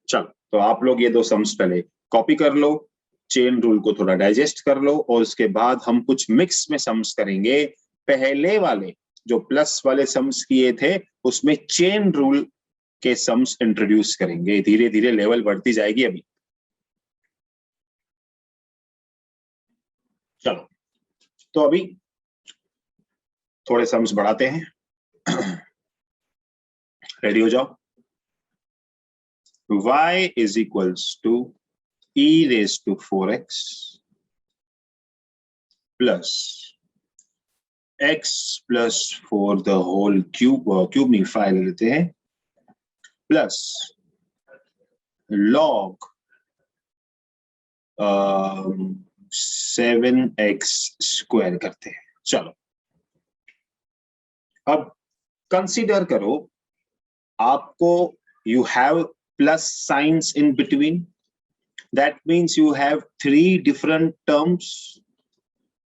चलो, तो आप लोग ये 2 सम्स पहले कॉपी कर लो, चेन रूल को थोड़ा डाइजेस्ट कर लो, और उसके बाद हम कुछ मिक्स में सम्स करेंगे। पहले वाले जो प्लस वाले सम्स किए थे उसमें चेन रूल के सम्स इंट्रोड्यूस करेंगे, धीरे धीरे लेवल बढ़ती जाएगी अभी। चलो, तो अभी थोड़े सम्स बढ़ाते हैं। रेडी हो जाओ। y is equals to e raised to 4x plus x plus 4 the whole cube, cube नहीं 5 ले लेते हैं, प्लस log 7x स्क्वायर करते हैं। चलो, अब कंसीडर करो, आपको you have plus signs in between, that means you have 3 different terms,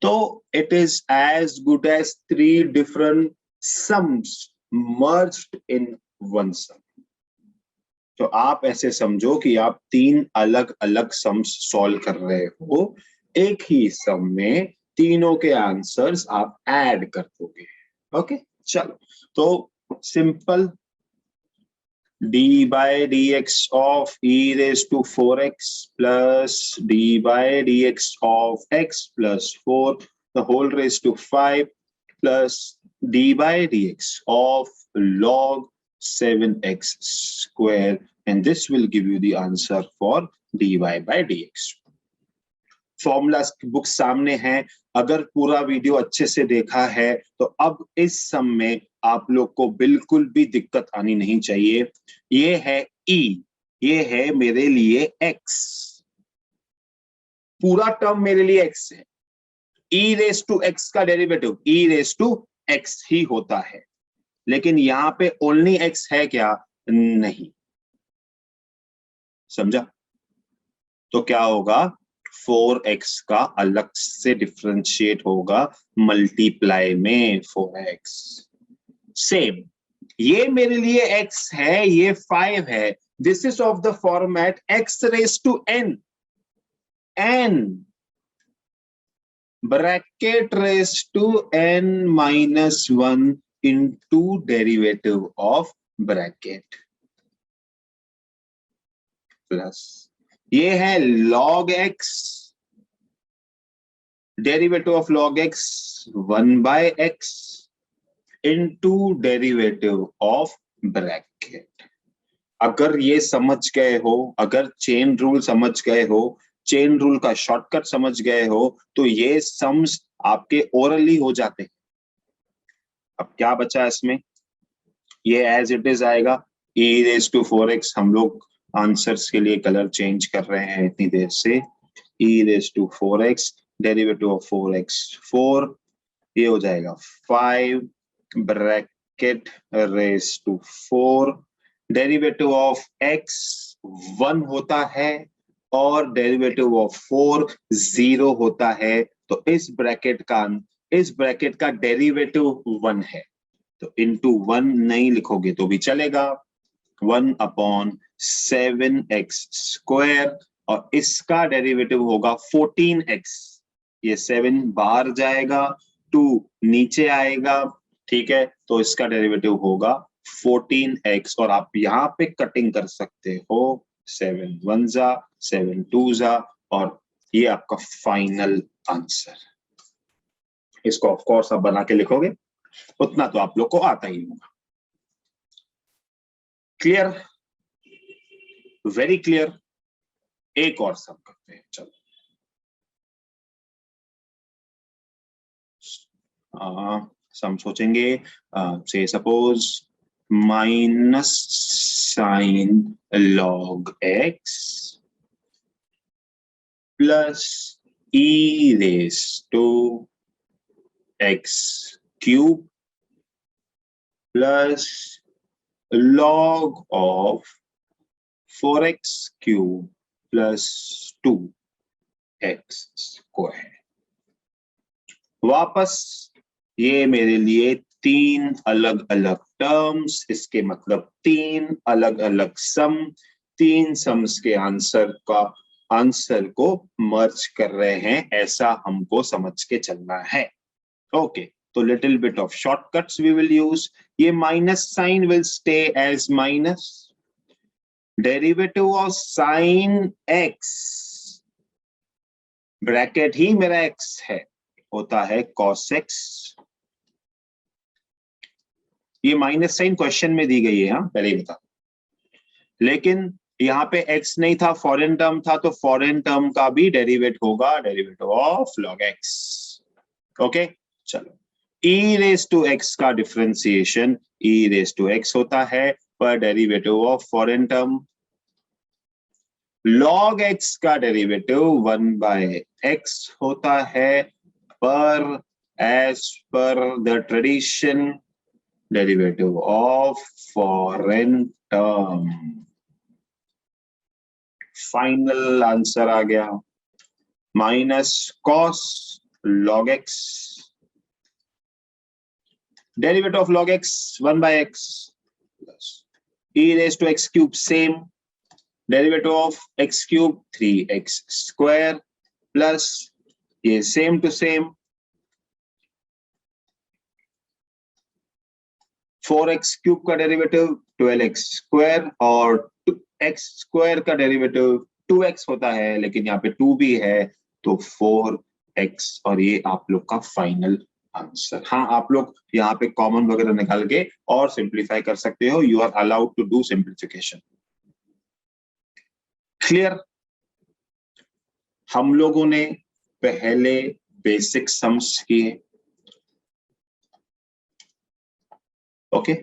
so it is as good as 3 different sums merged in one sum। तो आप ऐसे समझो कि आप 3 अलग अलग सम्स सॉल्व कर रहे हो, एक ही सम में तीनों के आंसर्स आप ऐड कर दोगे। ओके चलो, तो simple d by dx of e raised to 4x plus d by dx of x plus 4 the whole raised to 5 plus d by dx of log 7x square, and this will give you the answer for dy by dx. Formulas की book सामने है, अगर पूरा video अच्छे से देखा है तो अब इस सम में आप लोग को बिल्कुल भी दिक्कत आनी नहीं चाहिए। ये है e, ये है मेरे लिए x, पूरा टर्म मेरे लिए x है। e रेस टू x का derivative e raise to x ही होता है, लेकिन यहां पे ओनली x है क्या? नहीं, समझा? तो क्या होगा? 4x का अलग से डिफरेंशिएट होगा मल्टीप्लाई में 4x। सेम, ये मेरे लिए x है, ये 5 है। This is of the format x raise to n, n bracket raise to n minus 1 into derivative of bracket plus ये है log x, derivative of log x 1 by x into derivative of bracket. अगर ये समझ गए हो, अगर chain rule समझ गए हो, चेन रूल का शॉर्टकट समझ गए हो, तो ये सम्स आपके ओरली हो जाते हैं। अब क्या बचा इसमें? ये एज इट इज आएगा, e रेज टू 4x। हम लोग आंसर्स के लिए कलर चेंज कर रहे हैं इतनी देर से। e raise to 4x, derivative of 4x 4, ये हो जाएगा 5 bracket raise to 4, derivative of x 1 होता है और डेरिवेटिव ऑफ 4 0 होता है। तो इस ब्रैकेट का डेरिवेटिव 1 है, तो इंटू 1 नहीं लिखोगे तो भी चलेगा, 1 अपॉन 7x स्क्वायर, और इसका डेरिवेटिव होगा 14x। ये 7 बाहर जाएगा, 2 नीचे आएगा, ठीक है, तो इसका डेरिवेटिव होगा 14x। और आप यहाँ पे कटिंग कर सकते हो, 7 1 जा, 7 2 जा, और ये आपका फाइनल आंसर। इसको ऑफ कोर्स आप बना के लिखोगे, उतना तो आप लोग को आता ही होगा। क्लियर? Very clear. एक और सम करते हैं, चलो। सम सोचेंगे, say suppose minus sine log x plus e raise to x cube plus log of 4x cube plus 2x square. वापस ये मेरे लिए 3 अलग अलग टर्म्स, इसके मतलब 3 अलग अलग सम, 3 सम्स के आंसर को मर्ज कर रहे हैं, ऐसा हमको समझ के चलना है। ओके, तो little bit of shortcuts we will use. ये minus sign will stay as minus, derivative of sine x, bracket ही मेरा x है, होता है cos x। ये माइनस साइन क्वेश्चन में दी गई है, हाँ पहले ही बता, लेकिन यहाँ पे x नहीं था, फॉरेन टर्म था, तो फॉरेन टर्म का भी डेरिवेट होगा, derivative of log x। Okay चलो, e रेज टू x का differentiation e raise to x होता है पर derivative of foreign term, log x का डेरिवेटिव 1 by x होता है पर as per the tradition derivative of foreign term. Final answer आ गया, minus cos log x, derivative of log x 1 by x plus e raised to x cube, same, derivative of x cube 3x square plus ये same to same 4x cube का derivative 12x square और x square का derivative 2x होता है, लेकिन यहाँ पे 2 भी है तो 4x, और ये आप लोग का फाइनल आंसर। हाँ, आप लोग यहाँ पे कॉमन वगैरह निकाल के और सिंप्लीफाई कर सकते हो, you are allowed to do simplification. Clear? हम लोगों ने पहले बेसिक सम्स किए, ओके,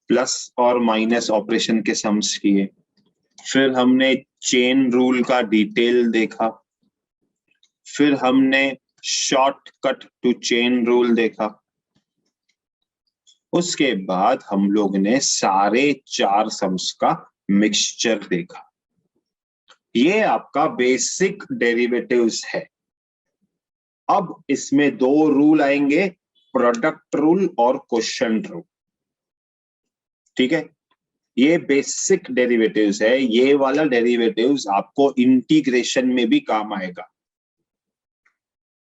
प्लस और माइनस ऑपरेशन के सम्स किए, फिर हमने चेन रूल का डिटेल देखा, फिर हमने शॉर्टकट टू चेन रूल देखा, उसके बाद हम लोग ने सारे 4 सम्स का मिक्सचर देखा। ये आपका बेसिक डेरिवेटिव्स है। अब इसमें 2 रूल आएंगे, प्रोडक्ट रूल और क्वोशिएंट रूल, ठीक है। ये बेसिक डेरिवेटिव्स है, ये वाला डेरिवेटिव्स आपको इंटीग्रेशन में भी काम आएगा।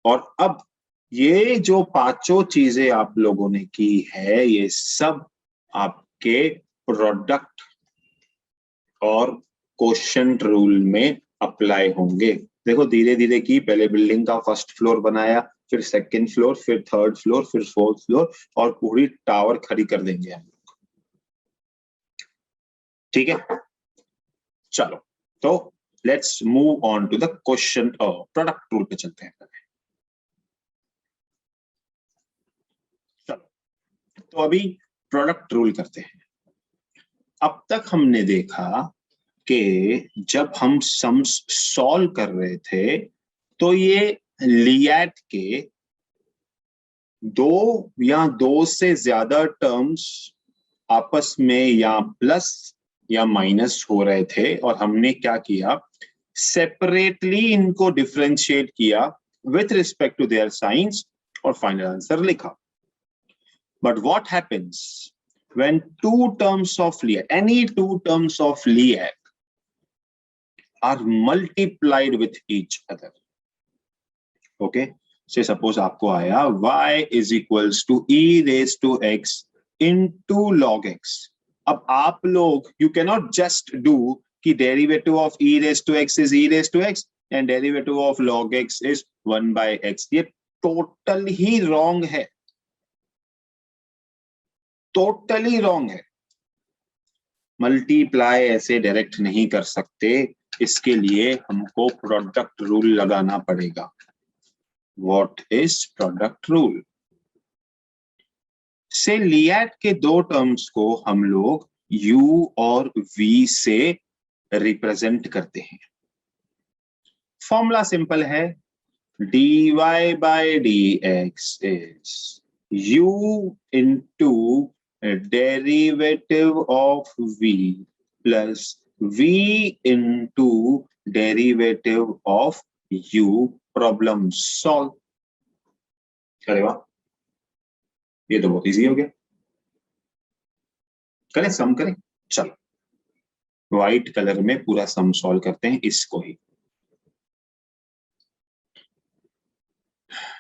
और अब ये जो 5 चीजें आप लोगों ने की है, ये सब आपके प्रोडक्ट और क्वोशिएंट रूल में अप्लाई होंगे। देखो धीरे धीरे की, पहले बिल्डिंग का फर्स्ट फ्लोर बनाया, फिर सेकंड फ्लोर, फिर थर्ड फ्लोर, फिर फोर्थ फ्लोर, और पूरी टावर खड़ी कर देंगे हम लोग, ठीक है। चलो, तो let's move on to the quotient और प्रोडक्ट रूल पे चलते हैं। चलो, तो अभी प्रोडक्ट रूल करते हैं। अब तक हमने देखा कि जब हम सम्स सॉल्व कर रहे थे तो ये लिएट के 2 या 2 से ज्यादा टर्म्स आपस में या प्लस या माइनस हो रहे थे, और हमने क्या किया, सेपरेटली इनको डिफरेंशिएट किया with respect to their science और फाइनल आंसर लिखा। But what happens when 2 terms of linear, any 2 terms of linear are multiplied with each other, okay, say suppose आपको आया y is equals to e raised to x into log x। अब आप लोग, you cannot just do कि derivative of e raised to x is e raised to x and derivative of log x is 1 by x। ये total ही wrong है, totally wrong है। Multiply ऐसे direct नहीं कर सकते, इसके लिए हमको प्रोडक्ट रूल लगाना पड़ेगा। What is product rule? से लिएट के 2 टर्म्स को हम लोग u और v से रिप्रेजेंट करते हैं। फॉर्मूला सिंपल है, dy by dx is u into derivative of v plus v into derivative of u। Problem solve. अरे वाह, ये तो बहुत इजी हो गया। करें, सम करें। चलो व्हाइट कलर में पूरा सम सॉल्व करते हैं इसको ही।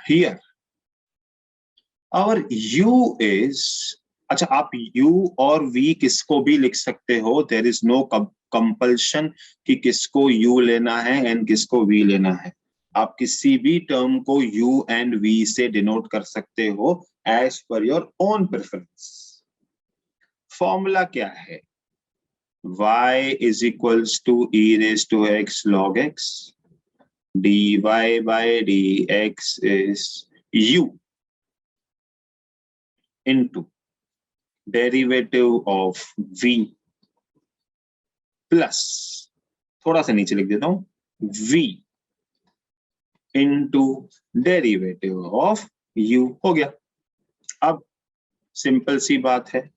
हियर आवर u इज, अच्छा आप u और v किसको भी लिख सकते हो, देयर इज नो कंपल्शन कि किसको u लेना है एंड किसको v लेना है। आप किसी भी टर्म को u एंड v से डिनोट कर सकते हो as per your own preference. Formula क्या है, y is equals to e raised to x log x, dy by dx is u into derivative of v plus, थोड़ा सा नीचे लिख देता हूं, v into derivative of u। हो गया। अब सिंपल सी बात है,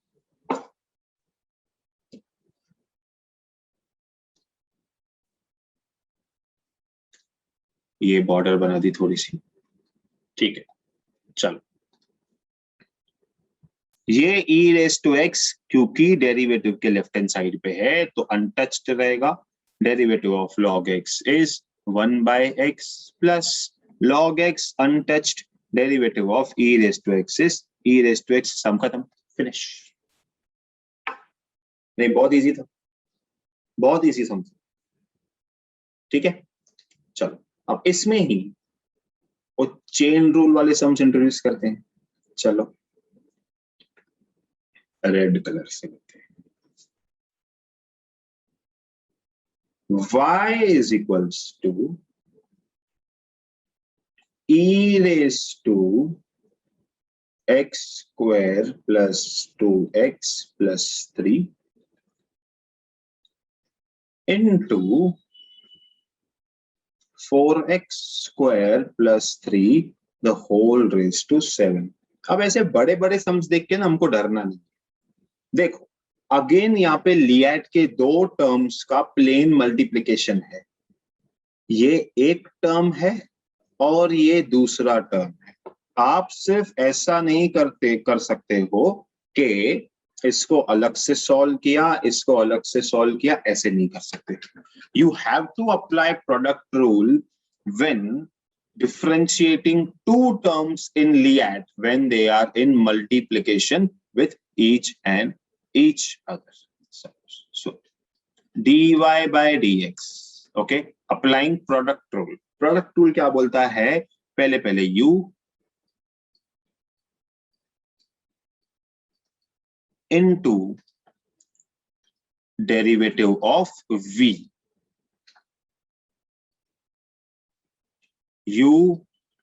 ये बॉर्डर बना दी थोड़ी सी, ठीक है। चलो, ये e रेस टू x क्योंकि डेरिवेटिव के लेफ्ट हैंड साइड पे है तो अनटच्ड रहेगा। Derivative of log x is 1 by x plus log x untouched, derivative of e raise to x is e raise to x। Sum खत्म। Finish. नहीं, बहुत easy था, बहुत इजी समझ। ठीक है, चलो अब इसमें ही वो चेन रूल वाले सम्स इंट्रोड्यूस करते हैं। चलो रेड कलर से करते हैं। y is equals to e raised to x square plus 2x plus 3 into 4x square plus 3 the whole raised to 7। अब ऐसे बड़े बड़े सम्स देख के ना हमको डरना नहीं। देखो अगेन यहाँ पे लिएट के दो टर्म्स का प्लेन मल्टीप्लिकेशन है, ये एक टर्म है और ये दूसरा टर्म है। आप सिर्फ ऐसा नहीं कर सकते हो कि इसको अलग से सॉल्व किया, इसको अलग से सॉल्व किया, ऐसे नहीं कर सकते। You have to apply product rule when differentiating two terms in liat when they are in multiplication with each and each other. So dy by dx, okay, applying product rule. Product rule क्या बोलता है? पहले पहले u into derivative of v, u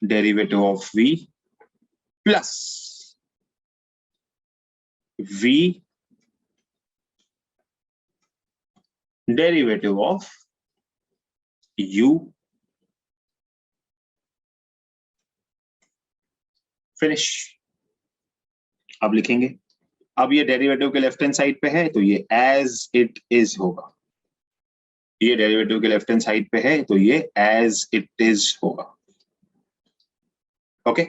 derivative of v plus v derivative of u, finish. अब लिखेंगे, अब ये derivative के लेफ्ट हैंड साइड पे है तो ये एज इट इज होगा, ये डेरिवेटिव के लेफ्ट हैंड साइड पे है तो ये एज इट इज होगा। ओके,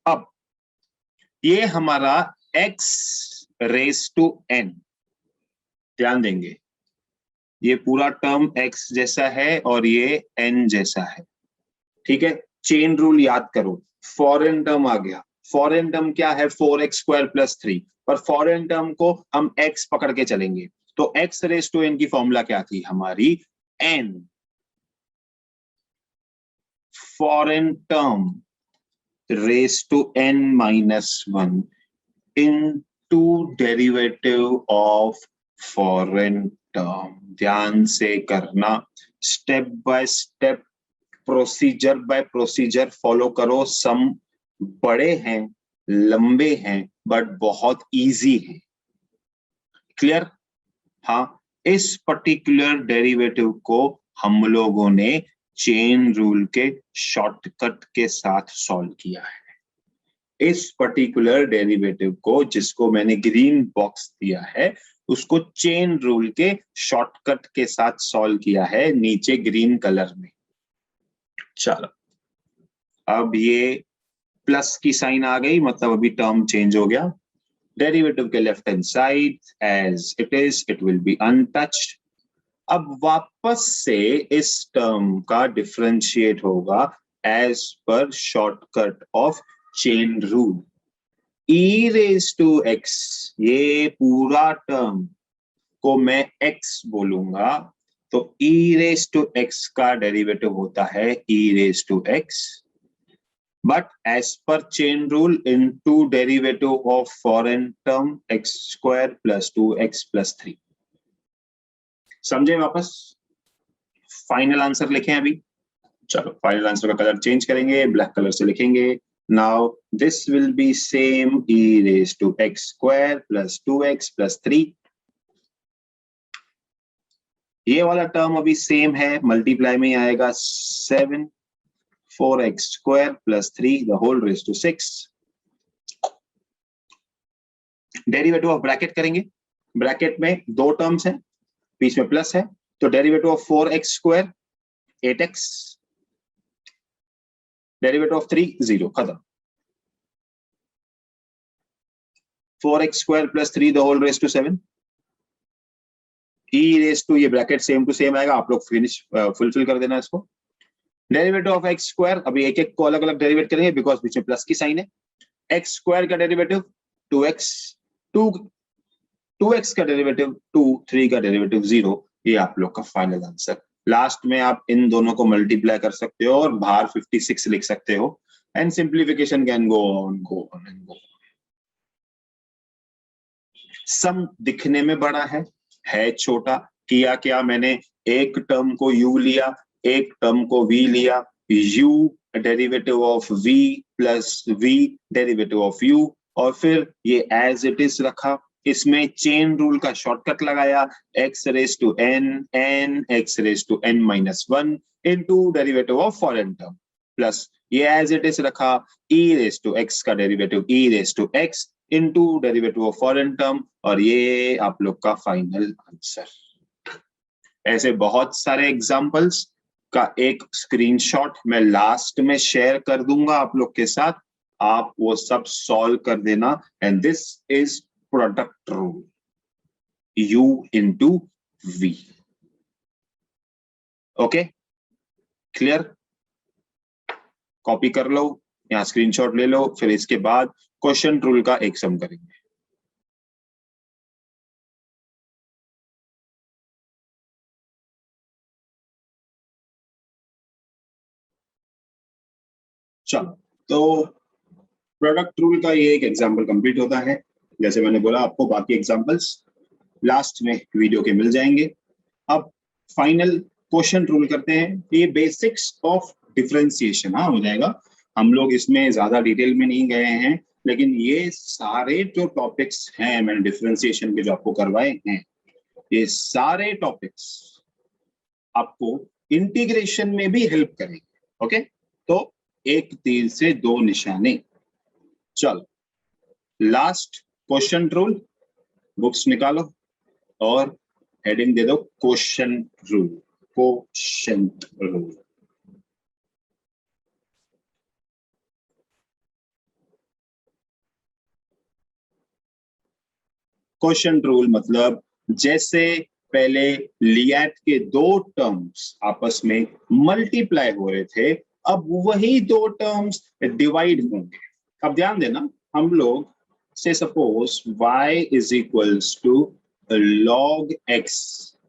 अब ये हमारा x रेज टू n, ध्यान देंगे ये पूरा टर्म x जैसा है और ये n जैसा है। ठीक है, चेन रूल याद करो, फॉरेन टर्म आ गया। फॉरेन टर्म क्या है? 4x स्क्वायर प्लस 3, पर फॉरेन टर्म को हम x पकड़ के चलेंगे तो x रेज टू n की फॉर्मूला क्या थी हमारी? n foreign term raise to n minus 1 into derivative of foreign term. ध्यान से करना, step by step, procedure by procedure follow करो। सम बड़े हैं, लंबे हैं, बट बहुत इजी है। क्लियर? हाँ, इस पर्टिकुलर डेरिवेटिव को हम लोगों ने चेन रूल के शॉर्टकट के साथ सॉल्व किया है। इस पर्टिकुलर डेरिवेटिव को, जिसको मैंने ग्रीन बॉक्स दिया है, उसको चेन रूल के शॉर्टकट के साथ सॉल्व किया है नीचे ग्रीन कलर में। चलो, अब ये प्लस की साइन आ गई, मतलब अभी टर्म चेंज हो गया। डेरिवेटिव के left hand side as it is, it will be untouched. अब वापस से इस टर्म का डिफरेंशिएट होगा as per shortcut of chain rule. e raise to x, ये पूरा टर्म को मैं x बोलूंगा तो e रेज टू x का डेरिवेटिव होता है e raise to x, but as per chain rule into derivative of foreign term x square plus 2x plus 3। समझे? वापस फाइनल आंसर लिखें अभी। चलो, फाइनल आंसर का कलर चेंज करेंगे, ब्लैक कलर से लिखेंगे। Now this will be same e raise to x square plus 2x plus 3। ये वाला टर्म अभी सेम है, मल्टीप्लाई में आएगा 7 4x square plus 3 the whole raised to 6। Derivative of bracket करेंगे, ब्रैकेट में दो टर्म्स हैं, बीच में प्लस है, तो derivative of 4x square 8x, derivative of 3 0, खत्म। 4x square plus 3 the whole raised to 7, e raised to, ये ब्रैकेट सेम टू सेम आएगा, आप लोग फिनिश फुलफिल कर देना इसको। डेरिवेटिव ऑफ एक्स स्क्वायर, अभी एक एक को अलग अलग डेरिवेट करेंगे बिकॉज बीच में प्लस की साइन है। एक्स स्क्वायर का डेरिवेटिव 2x 2x का डेरिवेटिव 2, 3 का डेरिवेटिव 0, ये आप लोग का फाइनल आंसर। लास्ट में आप इन दोनों को मल्टीप्लाई कर सकते हो और बाहर 56 लिख सकते हो, and simplification can go on and go. Sum दिखने में बड़ा है छोटा। किया क्या मैंने, एक टर्म को u लिया, एक टर्म को v लिया, u derivative of v plus v derivative of u, और फिर ये एज इट इज रखा। इसमें चेन रूल का शॉर्टकट लगाया, x raise to n x raise to n minus 1 into derivative of foreign term, plus ये as it is रखा, e raise to x का derivative e raise to x into derivative of foreign term, और ये आप लोग का final answer. ऐसे बहुत सारे एग्जांपल्स का एक स्क्रीनशॉट मैं लास्ट में शेयर कर दूंगा आप लोग के साथ, आप वो सब सॉल्व कर देना। And this is product rule, u into v। Okay, clear? Copy कर लो, यहाँ स्क्रीनशॉट ले लो, फिर इसके बाद क्वेश्चन रूल का एक सम करेंगे। चलो, तो प्रोडक्ट रूल का ये एक एग्जांपल कंप्लीट होता है। जैसे मैंने बोला आपको, बाकी एग्जांपल्स लास्ट में वीडियो के मिल जाएंगे। अब फाइनल क्वेश्चन रूल करते हैं। ये बेसिक्स ऑफ डिफरेंशिएशन हो जाएगा, हम लोग इसमें ज्यादा डिटेल में नहीं गए हैं, लेकिन ये सारे जो टॉपिक्स हैं मैंने डिफरेंशिएशन के जो आपको करवाए हैं, ये सारे टॉपिक्स आपको इंटीग्रेशन में भी हेल्प करेंगे। ओके, तो एक तीर से दो निशाने। चलो, लास्ट क्वेश्चन रूल, बुक्स निकालो और हेडिंग दे दो question rule. Question rule, question rule मतलब जैसे पहले लिएट के दो टर्म्स आपस में मल्टीप्लाई हो रहे थे, अब वही दो टर्म्स डिवाइड होंगे। अब ध्यान देना, हम लोग say suppose y is equals to log x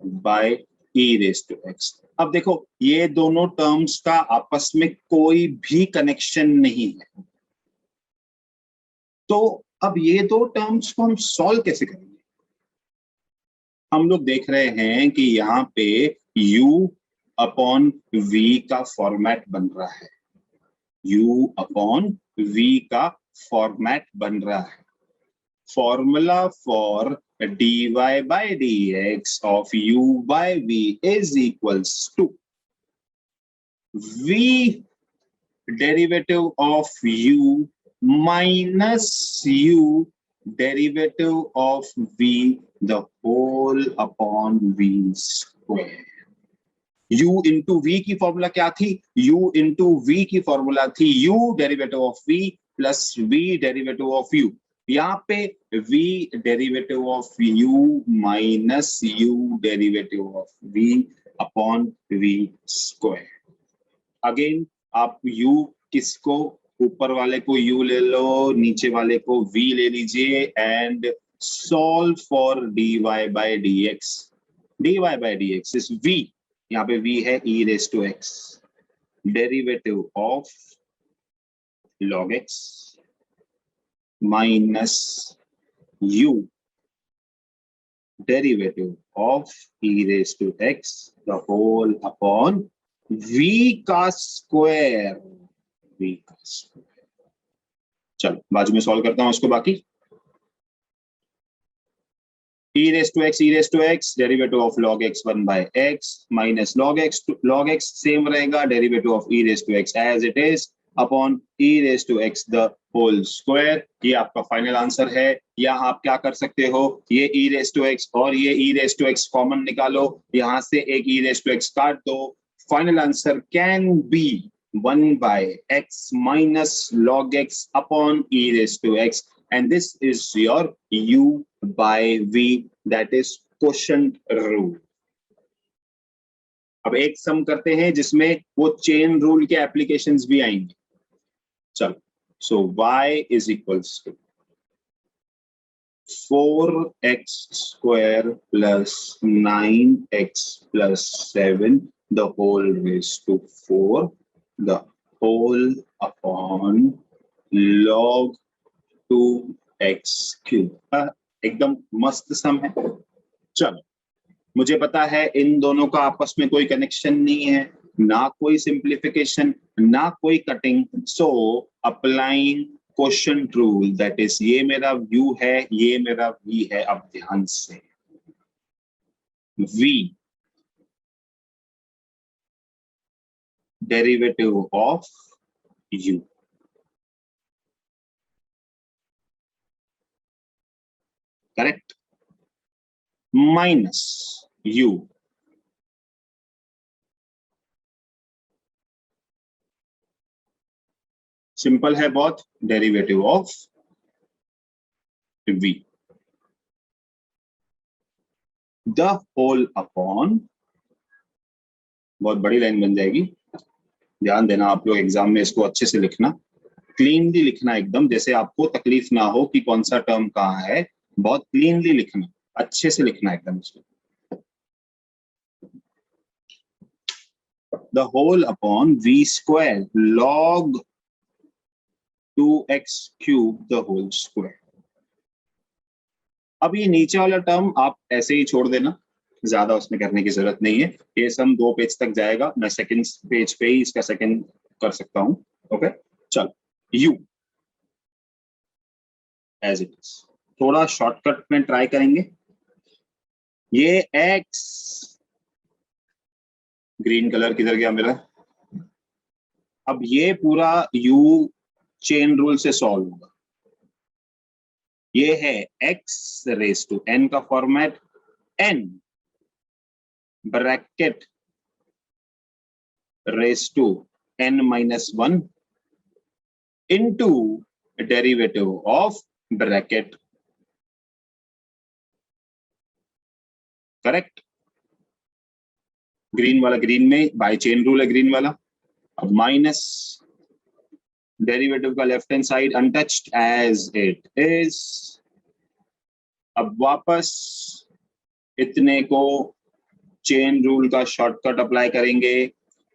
by e raise to x। अब देखो, ये दोनों टर्म्स का आपस में कोई भी कनेक्शन नहीं है, तो अब ये दो टर्म्स को हम सॉल्व कैसे करेंगे? हम लोग देख रहे हैं कि यहाँ पे u अपॉन v का फॉर्मेट बन रहा है, u अपॉन v का फॉर्मेट बन रहा है। Formula for dy by dx of u by v is equals to v derivative of u minus u derivative of v the whole upon v square। u into v की formula क्या थी? u into v की formula थी u derivative of v plus v derivative of u। यहाँ पे v derivative of u minus u derivative of v upon v square. Again आप u किसको, ऊपर वाले को u ले लो, नीचे वाले को v ले लीजिए, and solve for dy by dx। dy by dx is v, यहाँ पे v है e raise to x, derivative of log x minus u derivative of e raise to x the whole upon v का square. v का square. चलो, बाजू में solve करता हूं इसको। बाकी e raised to x derivative of log x 1 by x minus log x same रहेगा, derivative of e raised to x as it is upon e raised to x the whole square. ये आपका final answer है। या आप क्या कर सकते हो, ये e raised to x और ये e raised to x common निकालो, यहां से एक e raised to x काट दो। Final answer can be 1 by x minus log x upon e raised to x, and this is your u by v, that is quotient rule। अब एक सम करते हैं जिसमें वो चेन रूल के applications भी आएंगे। चलो, so y is equals to 4x square plus 9x plus 7 the whole raised to 4 the whole upon log 2x cube। एकदम मस्त सम है। चलो, मुझे पता है इन दोनों का आपस में कोई कनेक्शन नहीं है, ना कोई सिंप्लीफिकेशन, ना कोई cutting. So applying quotient rule, that is ये मेरा व्यू है, ये मेरा वी है। अब ध्यान से, v derivative of u, correct, minus u simple है बहुत, derivative of v the whole upon, बहुत बड़ी लाइन बन जाएगी, ध्यान देना आप लोग एग्जाम में इसको अच्छे से लिखना, क्लीनली लिखना, एकदम जैसे आपको तकलीफ ना हो कि कौन सा टर्म कहाँ है, बहुत क्लीनली लिखना, अच्छे से लिखना एकदम इसको। The whole upon v square log 2x cube the whole square. अब ये नीचे वाला टर्म आप ऐसे ही छोड़ देना, ज्यादा उसमें करने की जरूरत नहीं है। ये सम 2 पेज तक जाएगा, मैं सेकंड पेज पे ही इसका सेकंड कर सकता हूं। ओके, चल u एज इट इज, थोड़ा शॉर्टकट में ट्राई करेंगे। ये x, ग्रीन कलर किधर गया मेरा, अब ये पूरा u चेन रूल से सॉल्व होगा। ये है x रेज टू n का format, n bracket raise to n minus 1 into derivative of bracket, correct. Green वाला ग्रीन में बाय चेन रूल है ग्रीन वाला। अब माइनस डेरिवेटिव का left hand side untouched as it is. अब वापस इतने को चेन रूल का शॉर्टकट अप्लाई करेंगे,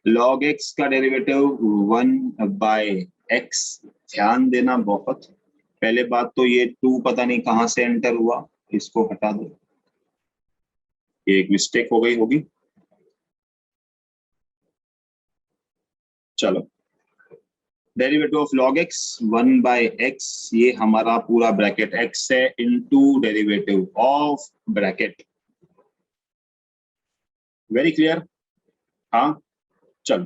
log x का डेरिवेटिव 1/x। ध्यान देना बहुत, पहले बात तो ये 2 पता नहीं कहां से एंटर हुआ, इसको हटा दो, ये एक मिस्टेक हो गई होगी। चलो, derivative of log x 1/x, ये हमारा पूरा ब्रैकेट x है into derivative of bracket. Very clear? हाँ, चलो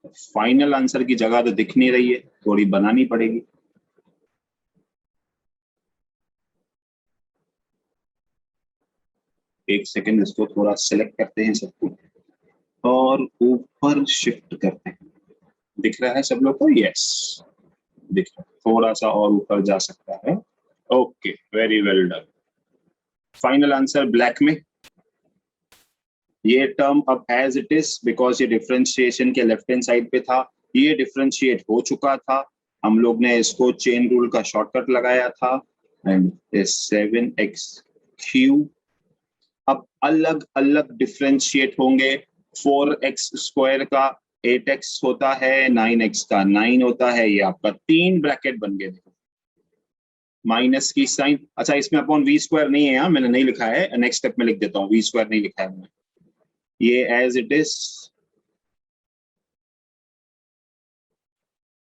फाइनल आंसर की जगह तो दिख नहीं रही है, थोड़ी बनानी पड़ेगी। एक सेकंड, इसको थोड़ा सिलेक्ट करते हैं सबको और ऊपर शिफ्ट करते हैं। दिख रहा है सब लोग को? यस, दिख रहा है, थोड़ा सा और ऊपर जा सकता है। Okay, very well done. Final answer black में, ये टर्म अब एज इट इज, बिकॉज ये डिफरेंशिएशन के लेफ्ट हैंड साइड पे था, ये डिफरेंशिएट हो चुका था, हम लोग ने इसको चेन रूल का शॉर्टकट लगाया था, एंड 7x क्यूब। अब अलग अलग डिफरेंशिएट होंगे, 4x स्क्वायर का 8x होता है, 9x का 9 होता है, ये आपका 3 ब्रैकेट बन गए। देखो माइनस की साइन, अच्छा इसमें अपॉन वी स्क्वायर नहीं है, मैंने नहीं लिखा है, नेक्स्ट स्टेप में लिख देता हूँ, वी स्क्वायर नहीं लिखा है मैंने, ये एज इट इज,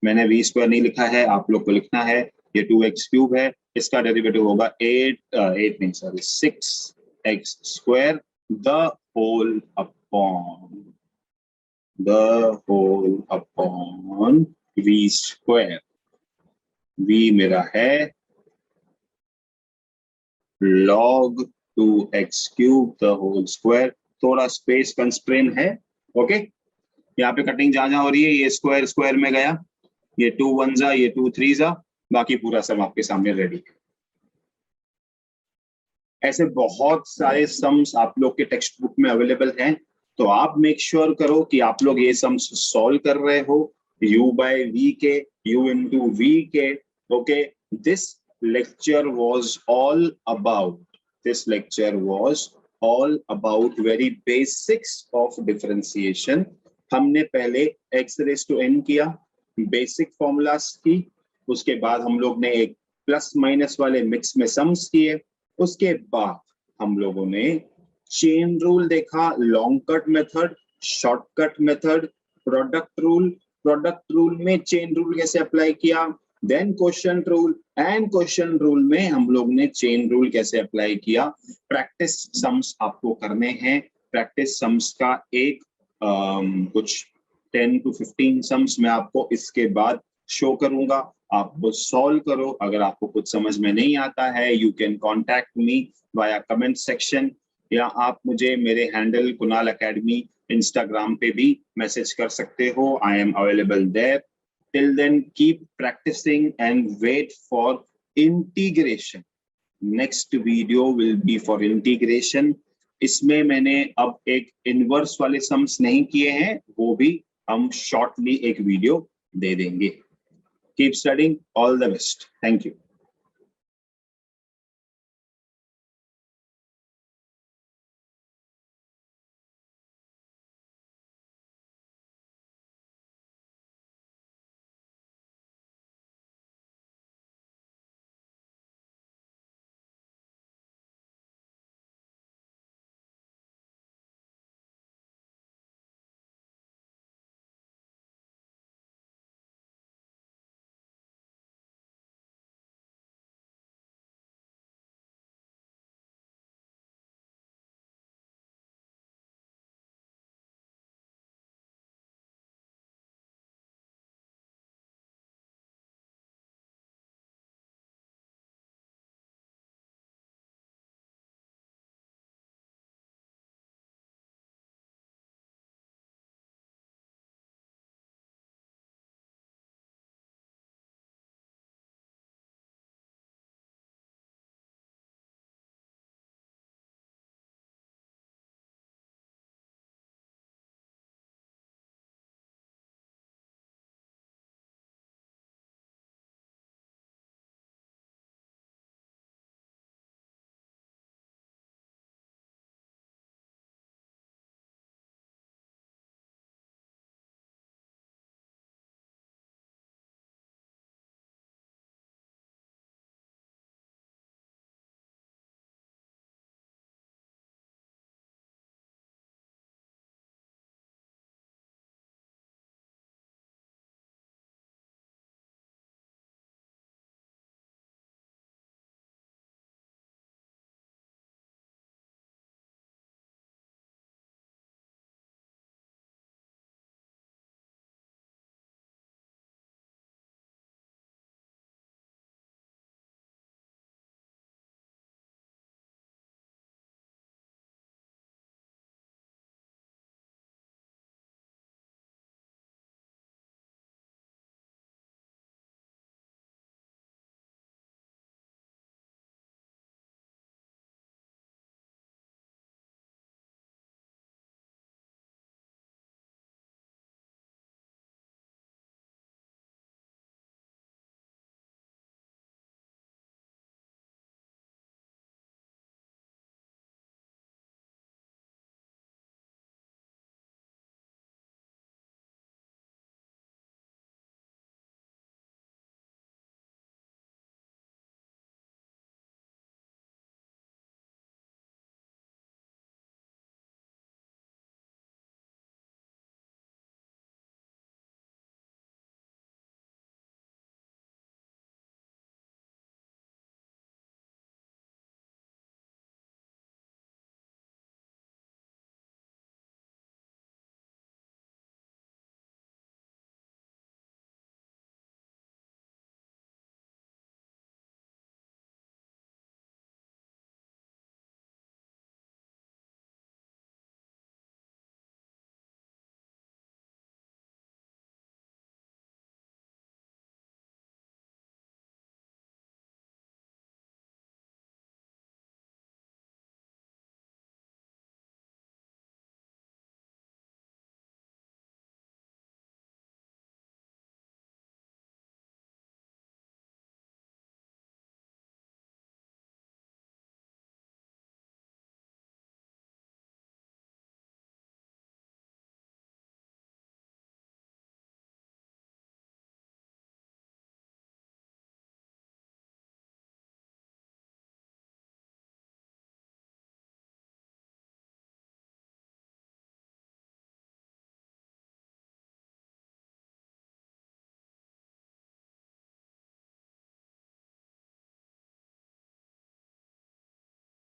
मैंने वी स्क्वायर नहीं लिखा है, आप लोग को लिखना है। ये 2x क्यूब है, इसका डेरिवेटिव होगा 8 नहीं sorry 6x square the whole upon v square. V मेरा है log 2x cube the whole square, थोड़ा स्पेस कंस्ट्रेन है। ओके, यहाँ पे कटिंग जहां जहां हो रही है, ये स्क्वायर स्क्वायर में गया, ये 2 1 जा, ये 2 3 जा, बाकी पूरा सम आपके सामने रेडी है। ऐसे बहुत सारे सम्स आप लोग के टेक्स्ट बुक में अवेलेबल हैं, तो आप मेक श्योर करो कि आप लोग ये सम्स सॉल्व कर रहे हो, u by v के, u into v के। Okay, this lecture was all about very basics of differentiation. हमने पहले x raised to n किया, बेसिक फॉर्मूलास की, उसके बाद हम लोग ने एक प्लस माइनस वाले मिक्स में सम्स किए, उसके बाद हम लोगों ने चेन रूल देखा, long cut method, shortcut method, product rule में चेन रूल कैसे अप्लाई किया, then question rule, and question rule में हम लोग ने चेन रूल कैसे अप्लाई किया। प्रैक्टिस सम्स आपको करने हैं, प्रैक्टिस सम्स का एक कुछ 10 to 15 सम्स मैं आपको इसके बाद शो करूंगा, आप वो सॉल्व करो। अगर आपको कुछ समझ में नहीं आता है, you can contact me via comment section, या आप मुझे मेरे हैंडल कुणाल अकेडमी इंस्टाग्राम पे भी मैसेज कर सकते हो। I am available there. Till then, keep practicing and wait for integration. Next video will be for integration. इसमें मैंने अब एक इनवर्स वाले सम्स नहीं किए हैं, वो भी हम शॉर्टली एक वीडियो दे देंगे। Keep studying. All the best. Thank you.